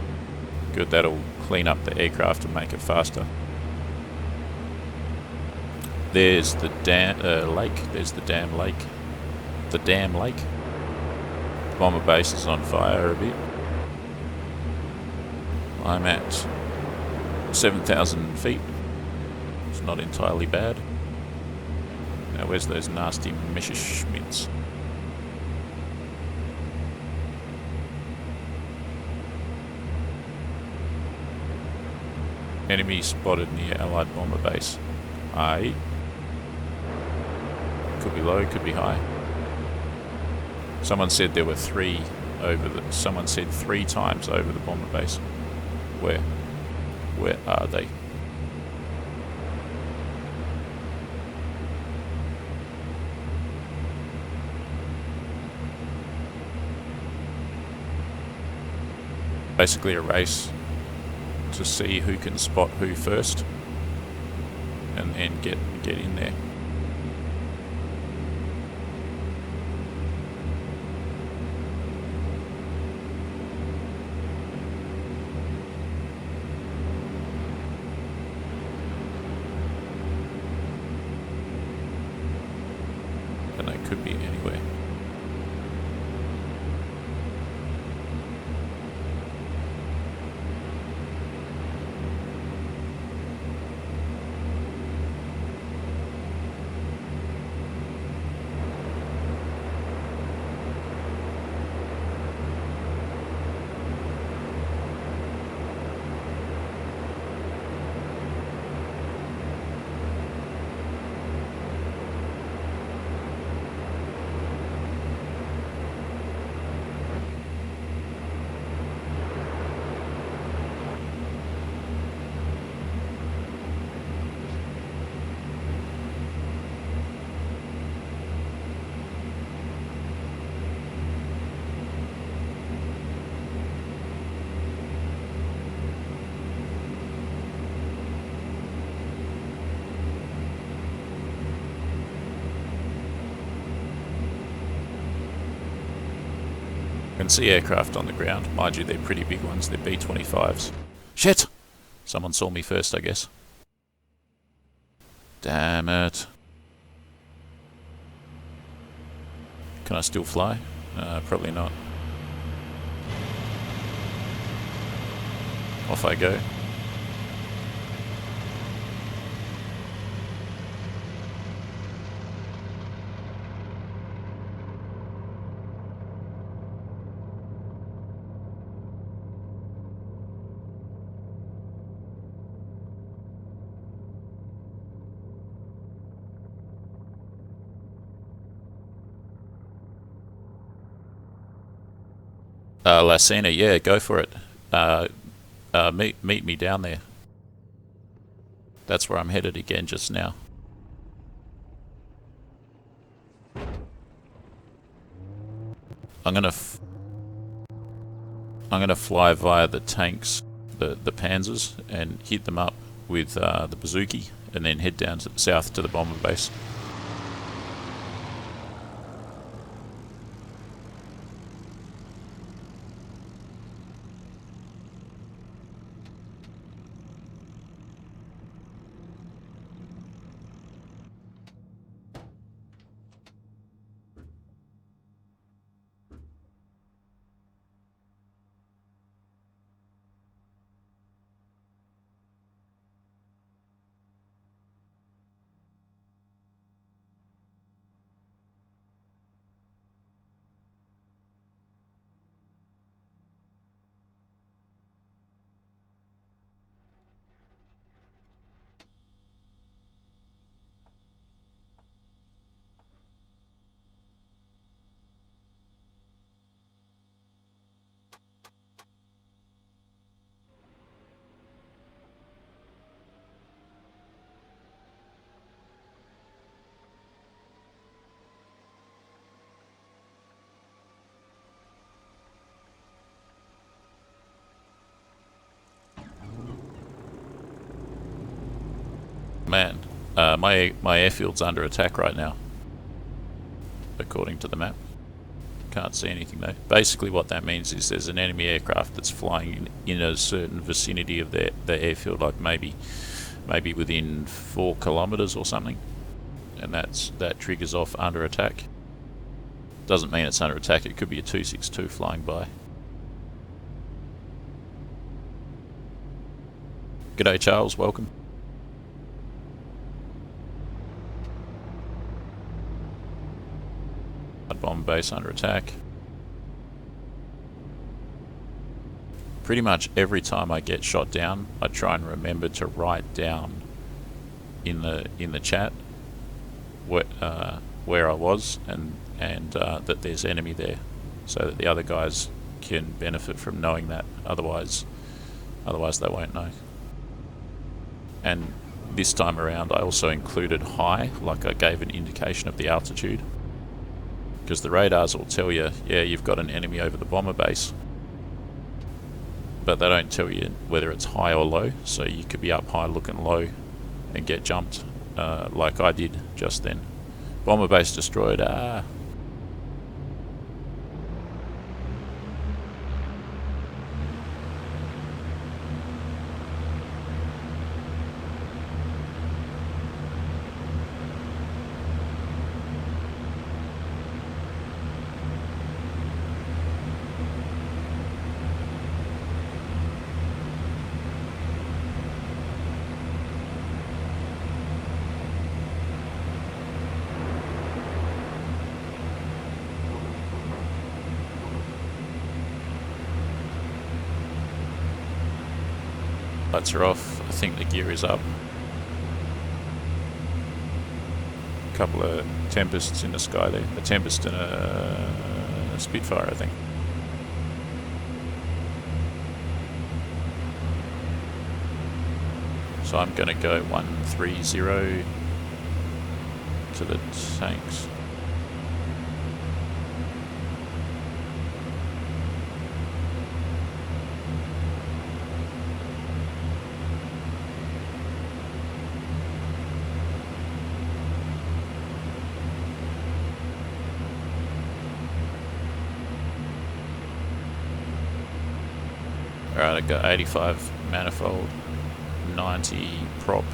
Good, that'll clean up the aircraft and make it faster. There's the lake. There's the damn lake. The damn lake. The bomber base is on fire a bit. I'm at 7,000 feet. It's not entirely bad. Now where's those nasty Messerschmitts? Enemy spotted near Allied bomber base. Aye. Could be low, could be high. Someone said there were three over the... Someone said 3 times over the bomber base. Where? Where are they? Basically a race to see who can spot who first, and then get in there. And they could be anywhere. I can see aircraft on the ground. Mind you, they're pretty big ones. They're B-25s. Shit! Someone saw me first, I guess. Damn it. Can I still fly? Probably not. Off I go. Lassina, yeah, go for it. Meet me down there. That's where I'm headed again just now. I'm gonna fly via the tanks, the Panzers, and hit them up with the bazooki, and then head down south to the bomber base. Man, my airfield's under attack right now, according to the map. Can't see anything though. Basically what that means is there's an enemy aircraft that's flying in a certain vicinity of the airfield, like maybe within 4 kilometers or something, and that triggers off under attack. Doesn't mean it's under attack, it could be a 262 flying by. G'day Charles, welcome. Bomb base under attack. Pretty much every time I get shot down, I try and remember to write down in the chat where I was and that there's enemy there, so that the other guys can benefit from knowing that. Otherwise they won't know. And this time around, I also included high, like I gave an indication of the altitude. Because the radars will tell you, yeah, you've got an enemy over the bomber base, but they don't tell you whether it's high or low, so you could be up high looking low and get jumped, like I did just then. Bomber base destroyed. Lights are off. I think the gear is up. A couple of Tempests in the sky there. A Tempest and a Spitfire, I think. So I'm going to go 130 to the tanks. Alright, I got 85 manifold, 90 prop.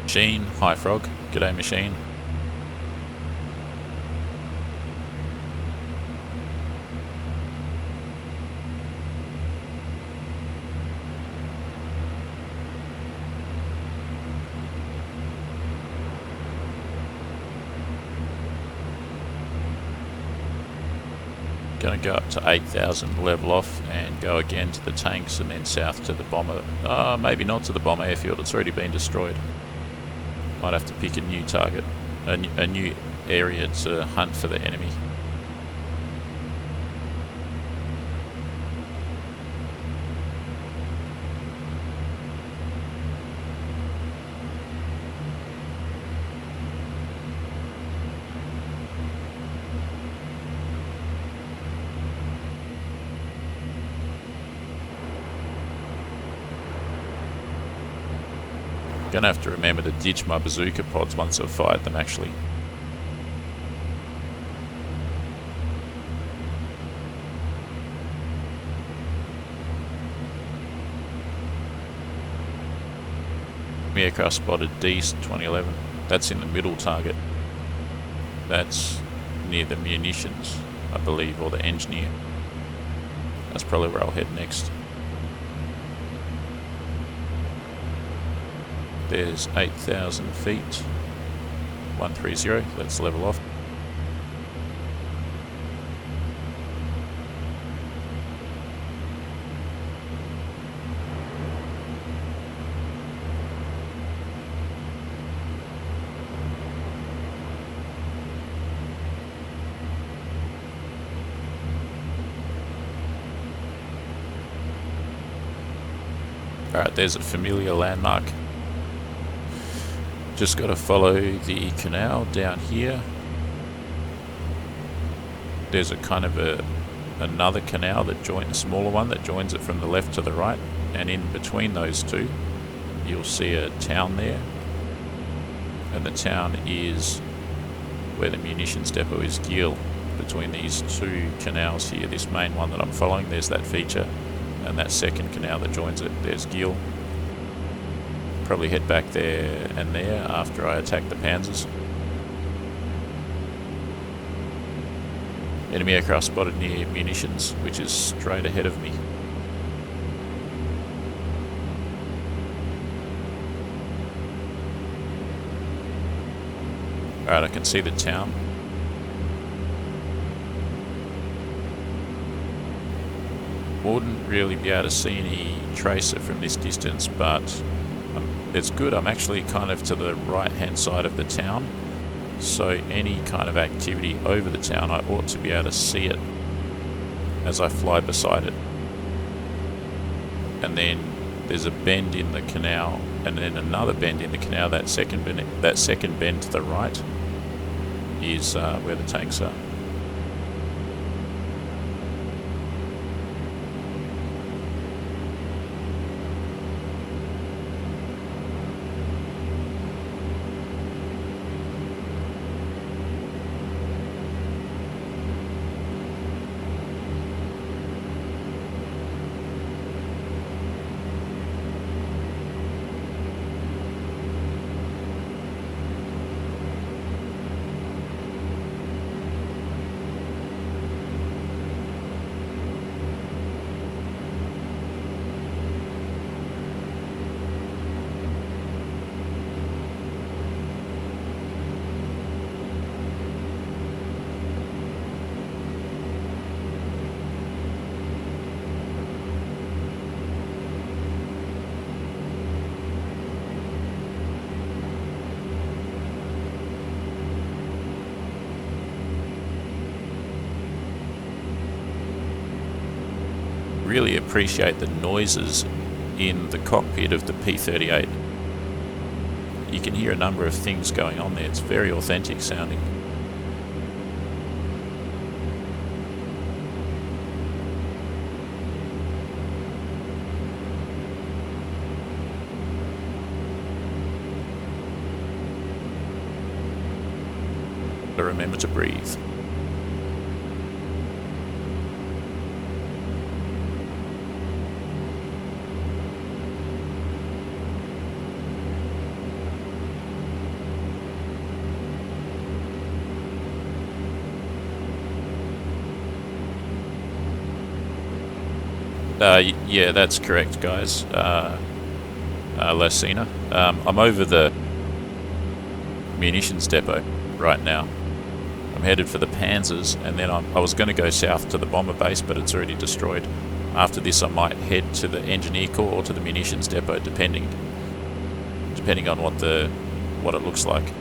Machine, hi Frog, g'day Machine. Going to go up to 8,000, level off, and go again to the tanks and then south to the bomber. Maybe not to the bomber airfield, it's already been destroyed. Might have to pick a new target, a new area to hunt for the enemy. Gonna have to remember to ditch my bazooka pods once I've fired them actually. Aircraft spotted Deast 2011. That's in the middle target. That's near the munitions, I believe, or the engineer. That's probably where I'll head next. There's 8,000 feet, 130, let's level off. Alright, there's a familiar landmark. Just got to follow the canal down here. There's a kind of another canal that joins, a smaller one that joins it from the left to the right, and in between those two you'll see a town there, and the town is where the munitions depot is. Geel. Between these two canals here, this main one that I'm following, there's that feature, and that second canal that joins it, there's Geel. Probably head back there and there after I attack the Panzers. Enemy aircraft spotted near munitions, which is straight ahead of me. Alright, I can see the town. Wouldn't really be able to see any tracer from this distance, but it's good. I'm actually kind of to the right hand side of the town, so any kind of activity over the town I ought to be able to see it as I fly beside it. And then there's a bend in the canal, and then another bend in the canal. That second bend to the right is where the tanks are. Really appreciate the noises in the cockpit of the P38. You can hear a number of things going on there. It's very authentic sounding. But remember to breathe. Yeah, that's correct, guys. Lacina. I'm over the munitions depot right now. I'm headed for the Panzers, and then I was going to go south to the bomber base, but it's already destroyed. After this, I might head to the engineer corps or to the munitions depot, depending on what it looks like.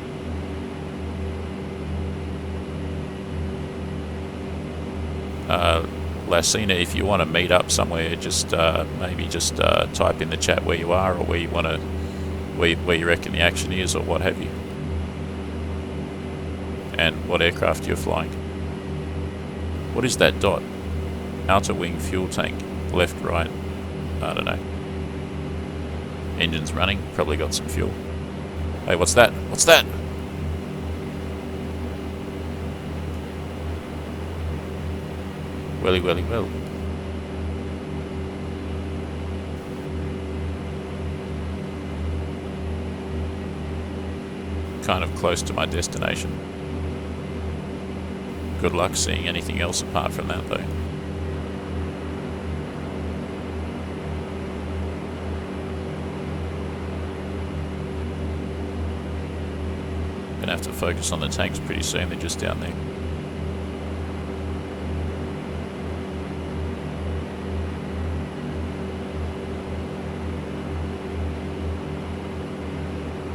Lacina, if you want to meet up somewhere, just maybe type in the chat where you are, or where you reckon the action is, or what have you, and what aircraft you're flying. What is that dot? Outer wing fuel tank, left, right, I don't know. Engine's running, probably got some fuel. Hey, what's that? What's that? Welly, welly, well. Kind of close to my destination. Good luck seeing anything else apart from that, though. Gonna have to focus on the tanks pretty soon, they're just down there.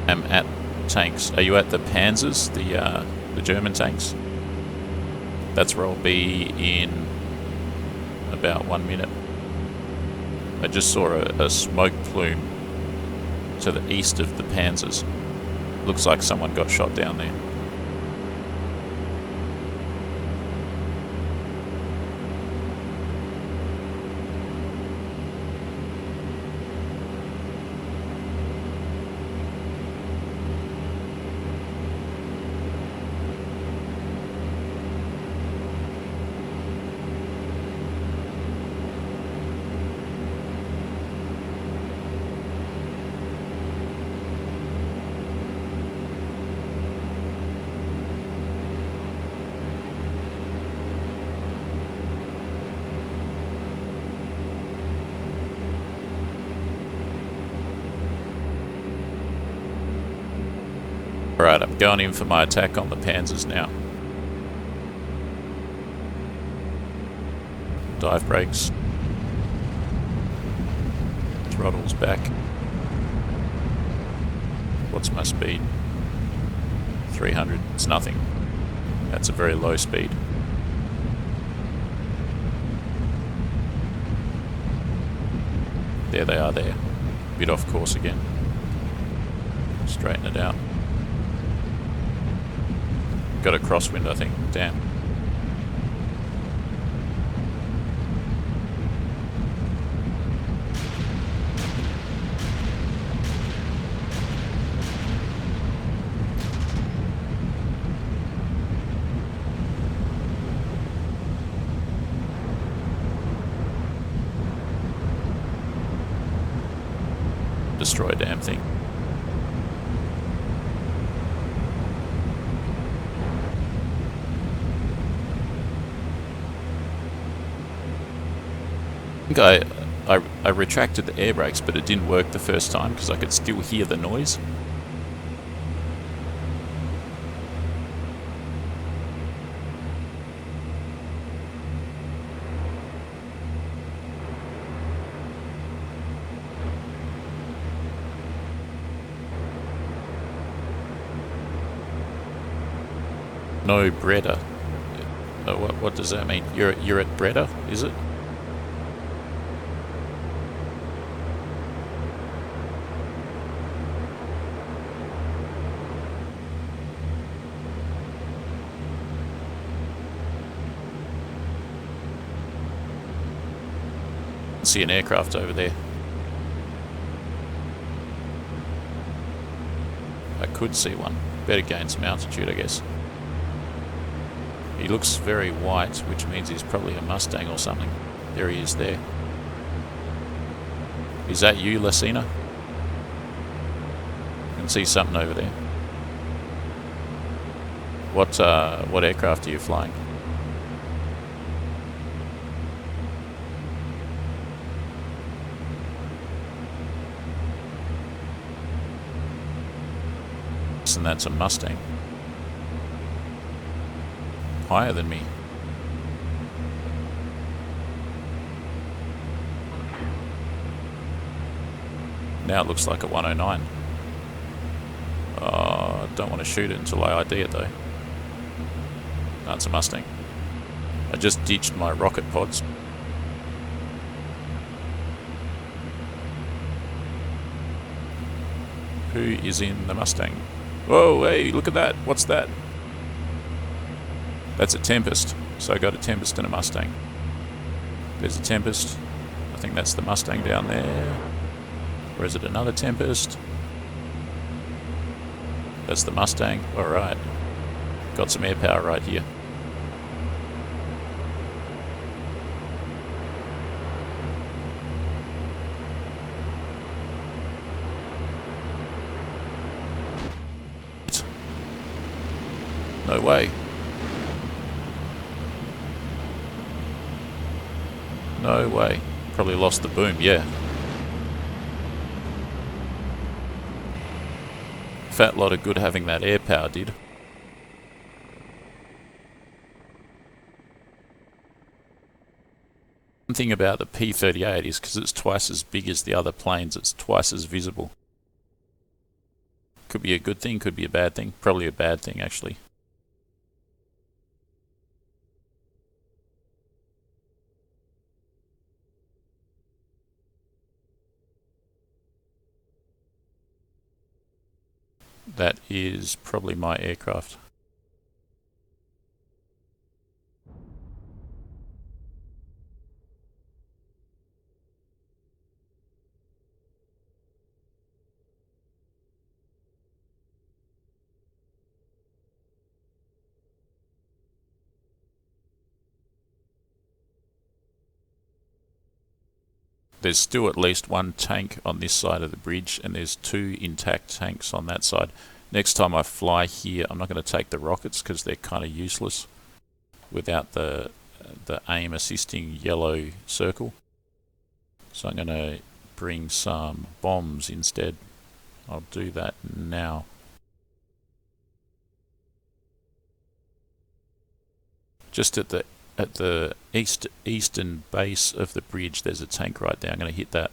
I'm at tanks. Are you at the Panzers, the German tanks? That's where I'll be in about 1 minute. I just saw a smoke plume to the east of the Panzers. Looks like someone got shot down there. Alright, I'm going in for my attack on the Panzers now. Dive brakes. Throttles back. What's my speed? 300. It's nothing. That's a very low speed. There they are there. Bit off course again. Straighten it out. Got a crosswind, I think. Damn. Destroy a damn thing. I think I retracted the air brakes, but it didn't work the first time because I could still hear the noise. No Breda. What does that mean? You're at Breda, is it? See an aircraft over there. I could see one. Better gain some altitude, I guess. He looks very white, which means he's probably a Mustang or something. There he is there. Is that you, Lucina? I can see something over there. What aircraft are you flying? And that's a Mustang. Higher than me. Now it looks like a 109. Don't want to shoot it until I ID it though. No, it's a Mustang. I just ditched my rocket pods. Who is in the Mustang? Whoa, hey, look at that. What's that? That's a Tempest. So I got a Tempest and a Mustang. There's a Tempest. I think that's the Mustang down there. Or is it another Tempest? That's the Mustang. Alright. Got some air power right here. No way. No way. Probably lost the boom, yeah. Fat lot of good having that air power did. One thing about the P38 is because it's twice as big as the other planes, it's twice as visible. Could be a good thing, could be a bad thing. Probably a bad thing, actually. is probably my aircraft. There's still at least one tank on this side of the bridge, and there's 2 intact tanks on that side. Next time I fly here, I'm not going to take the rockets because they're kind of useless without the aim assisting yellow circle. So I'm going to bring some bombs instead. I'll do that now. Just at the eastern base of the bridge, there's a tank right there. I'm going to hit that.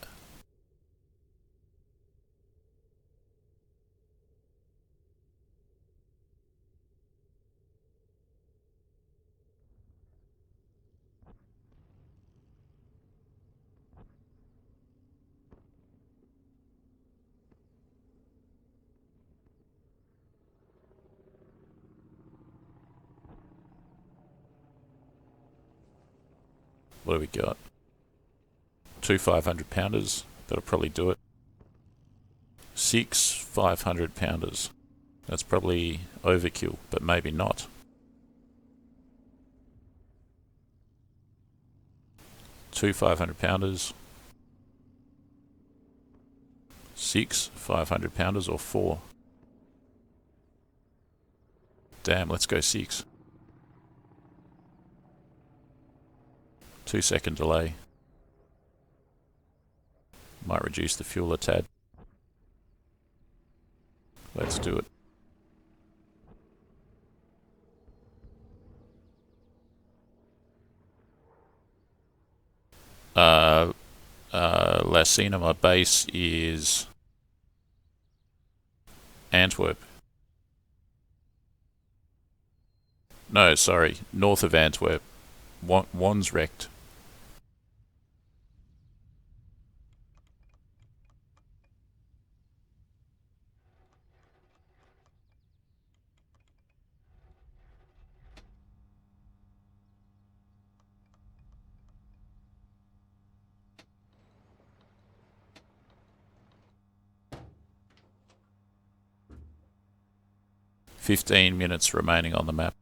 What do we got? 2 500-pounders. That'll probably do it. 6 500-pounders. That's probably overkill, but maybe not. 2 500-pounders. 6 500-pounders, or 4. Damn, let's go 6. 2-second delay. Might reduce the fuel a tad. Let's do it. Lassina, my base is Antwerp. No, sorry, north of Antwerp. Wandsrecht. "15 minutes remaining on the map."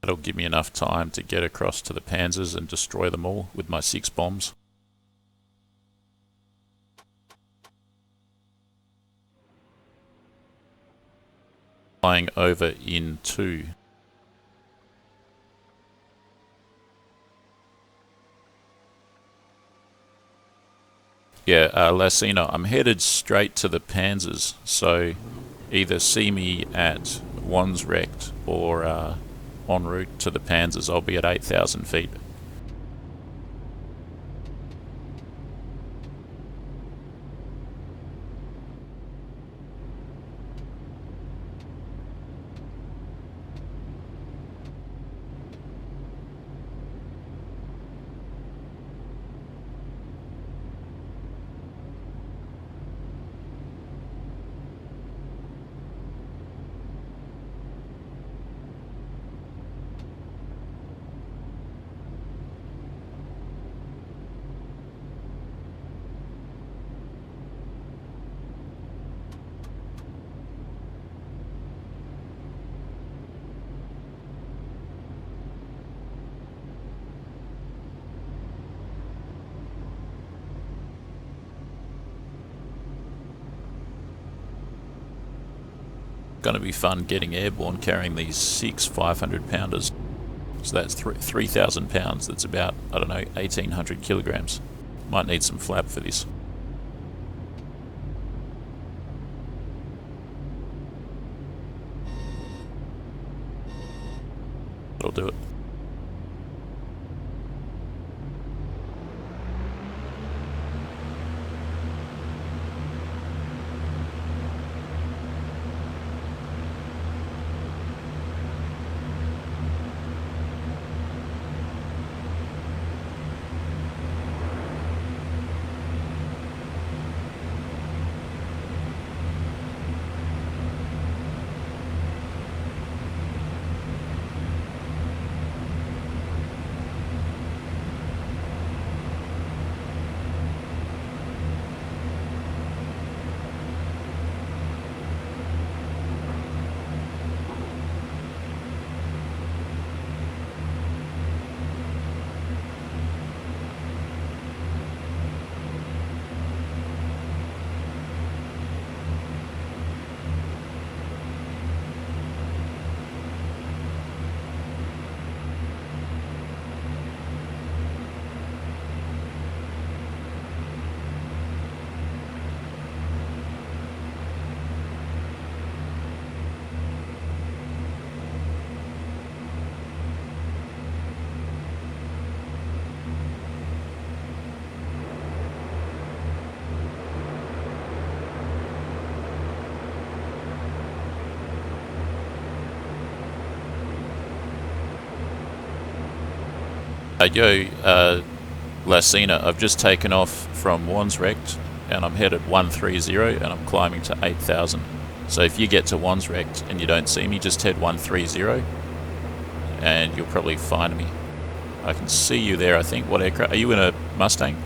That'll give me enough time to get across to the Panzers and destroy them all with my 6 bombs. Flying over in 2. Yeah, Lassina, I'm headed straight to the Panzers, so either see me at Wandsrecht or en route to the Panzers. I'll be at 8,000 feet. Going to be fun getting airborne carrying these 6 500-pounders. So that's 3,000 pounds. That's about, I don't know, 1,800 kilograms. Might need some flap for this. That'll do it. Lacina, I've just taken off from Wandsrect and I'm headed 130 and I'm climbing to 8,000. So if you get to Wandsrect and you don't see me, just head 130 and you'll probably find me. I can see you there, I think. What aircraft? Are you in a Mustang?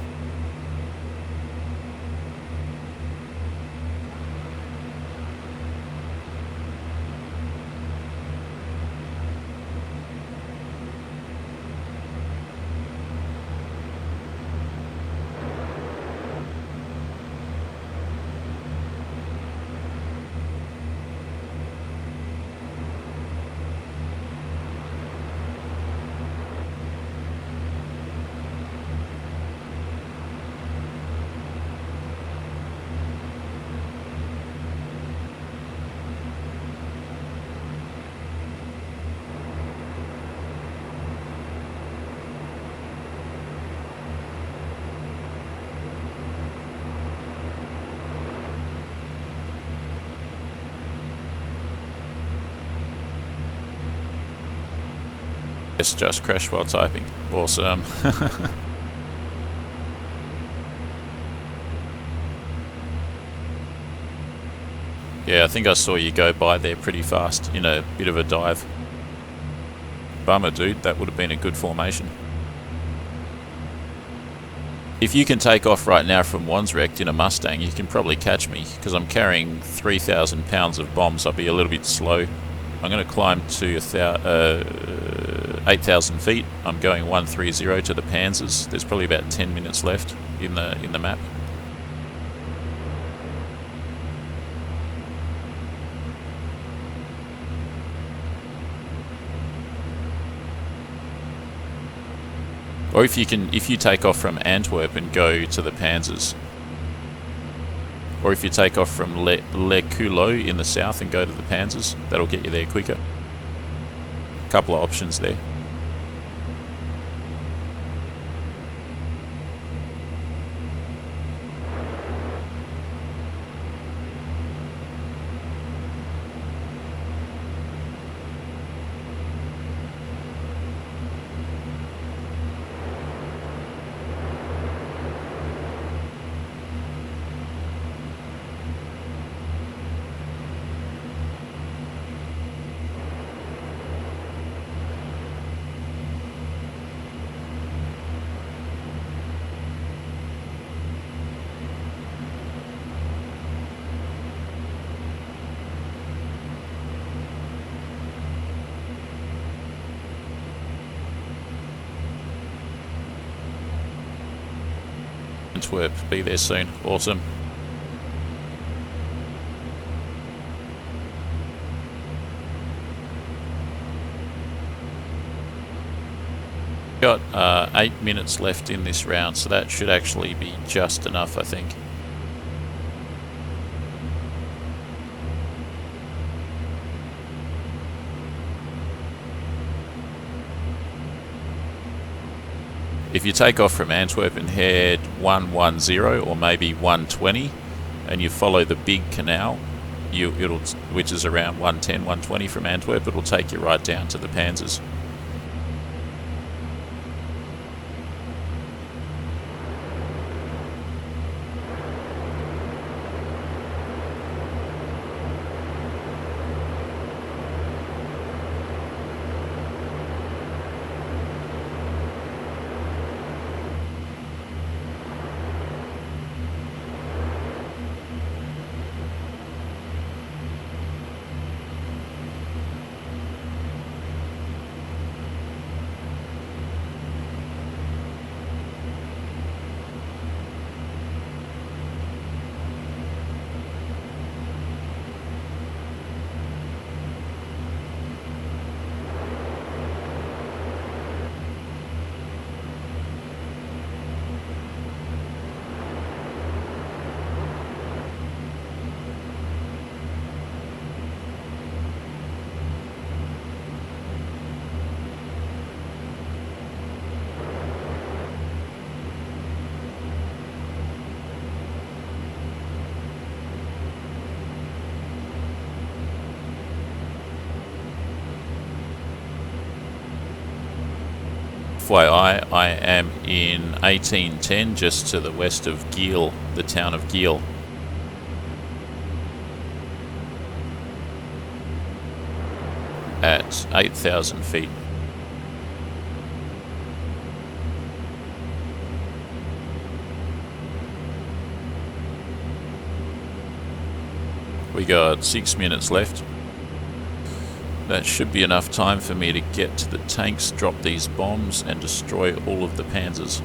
Yes, just crashed while typing. Awesome. Yeah, I think I saw you go by there pretty fast in a bit of a dive. Bummer, dude. That would have been a good formation. If you can take off right now from Wandsrect in a Mustang, you can probably catch me, because I'm carrying 3,000 pounds of bombs. I'll be a little bit slow. I'm going to climb to 8,000 feet. I'm going 130 to the Panzers. There's probably about 10 minutes left in the map. Or if you take off from Antwerp and go to the Panzers. Or if you take off from Le Culot in the south and go to the Panzers, that'll get you there quicker. Couple of options there. Antwerp, be there soon. Awesome. Got 8 minutes left in this round, so that should actually be just enough, I think. If you take off from Antwerp and head 110 or maybe 120 and you follow the big canal, which is around 110, 120 from Antwerp, it'll take you right down to the Panzers. FYI, I am in 1810, just to the west of Geel, the town of Geel. At 8,000 feet. We got 6 minutes left. That should be enough time for me to get to the tanks, drop these bombs, and destroy all of the panzers.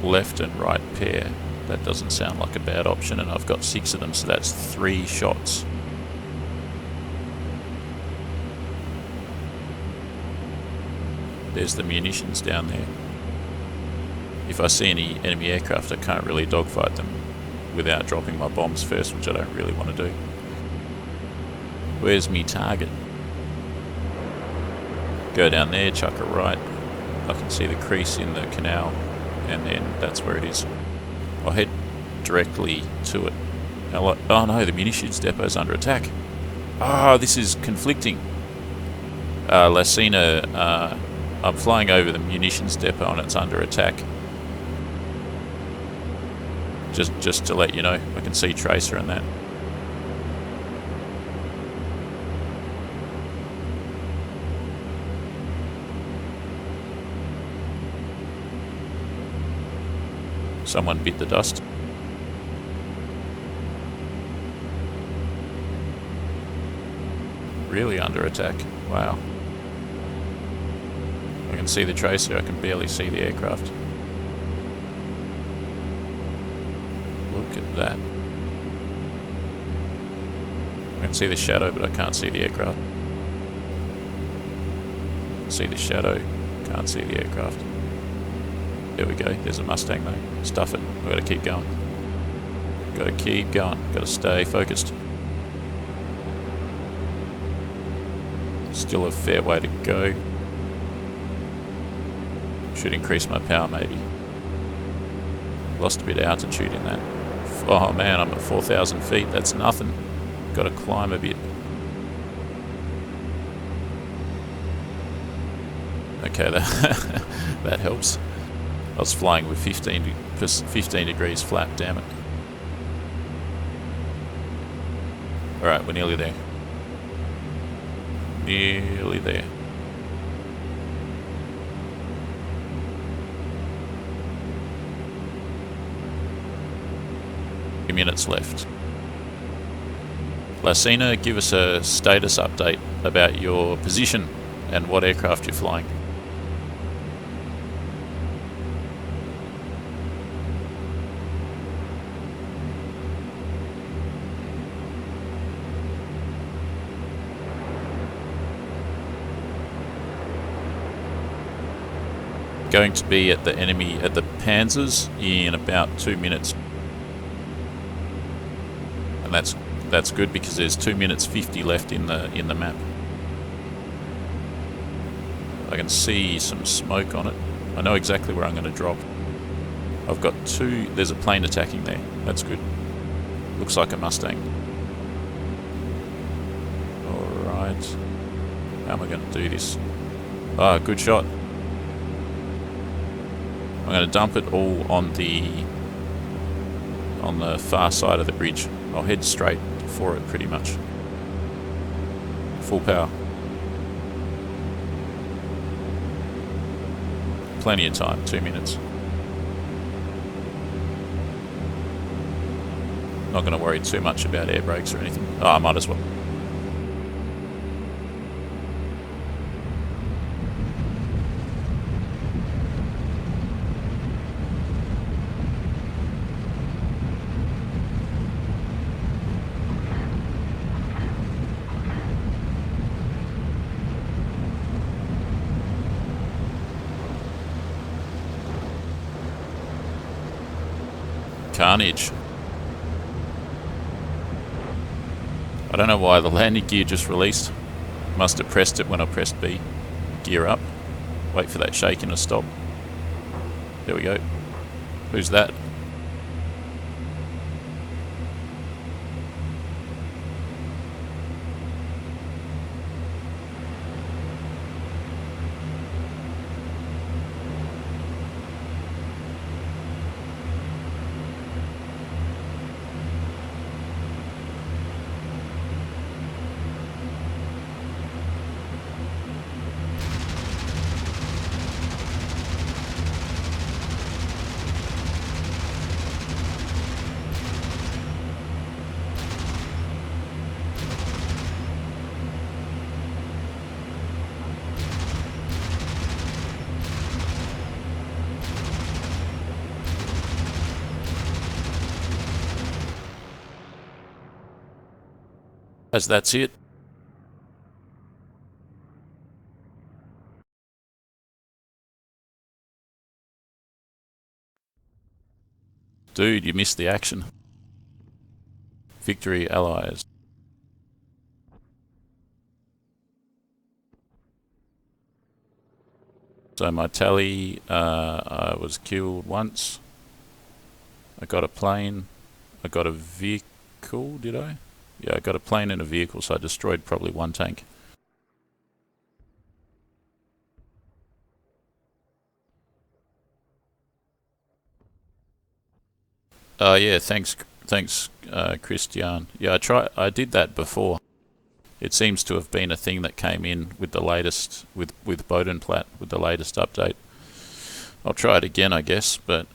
Left and right pair. That doesn't sound like a bad option, and I've got 6 of them, so that's 3 shots. There's the munitions down there. If I see any enemy aircraft, I can't really dogfight them without dropping my bombs first, which I don't really want to do. Where's me target? Go down there, chuck a right. I can see the crease in the canal, and then that's where it is. I'll head directly to it. Oh no, the munitions depot's under attack. Ah, this is conflicting. Lasina, I'm flying over the munitions depot and it's under attack. Just to let you know, I can see Tracer and that. Someone bit the dust. Really under attack. Wow. I can see the Tracer, I can barely see the aircraft. Look at that. I can see the shadow, but I can't see the aircraft. See the shadow, can't see the aircraft. There we go, there's a Mustang though. Stuff it, we've got to keep going. Got to keep going, got to stay focused. Still a fair way to go. Should increase my power maybe. Lost a bit of altitude in that. Oh man, I'm at 4,000 feet, that's nothing. Got to climb a bit. Okay, that helps. I was flying with 15 degrees flap, damn it. Alright, we're nearly there. Nearly there. Few minutes left. Lasina, give us a status update about your position and what aircraft you're flying. Going to be at the enemy, at the Panzers, in about 2 minutes. And that's good because there's 2 minutes 50 left in the map. I can see some smoke on it. I know exactly where I'm going to drop. I've got there's a plane attacking there. That's good. Looks like a Mustang. Alright. How am I going to do this? Ah, good shot. I'm going to dump it all on the far side of the bridge. I'll head straight for it pretty much. Full power. Plenty of time, 2 minutes. Not going to worry too much about air brakes or anything. Oh, I might as well. Carnage. I don't know why the landing gear just released. Must have pressed it when I pressed B. Gear up. Wait for that shaking to stop. There we go. Who's that? As that's it. Dude, you missed the action. Victory Allies. So my tally, I was killed once. I got a plane. I got a vehicle, did I? Yeah, I got a plane and a vehicle, so I destroyed probably one tank. Yeah, thanks, Christian. Yeah, I did that before. It seems to have been a thing that came in with the latest, with Bodenplatte, with the latest update. I'll try it again, I guess, but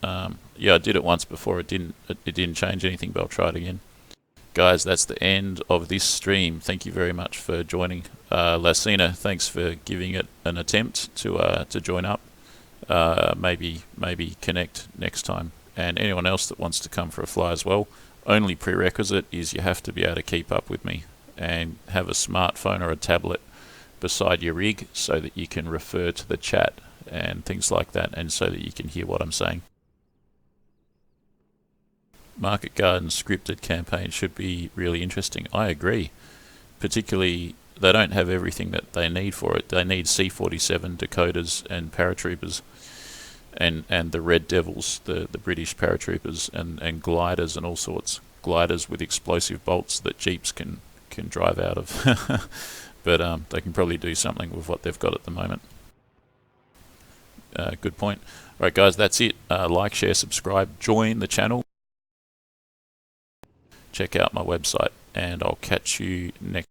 yeah, I did it once before. It didn't change anything, but I'll try it again. Guys, that's the end of this stream. Thank you very much for joining. Lacina, thanks for giving it an attempt to join up. Maybe connect next time. And anyone else that wants to come for a fly as well, only prerequisite is you have to be able to keep up with me and have a smartphone or a tablet beside your rig so that you can refer to the chat and things like that, and so that you can hear what I'm saying. Market Garden scripted campaign should be really interesting. I agree. Particularly, they don't have everything that they need for it. They need C-47 decoders and paratroopers, and the Red Devils, the British paratroopers, and gliders and all sorts. Gliders with explosive bolts that Jeeps can drive out of. But they can probably do something with what they've got at the moment. Good point. Alright guys, that's it. Like, share, subscribe, join the channel. Check out my website, and I'll catch you next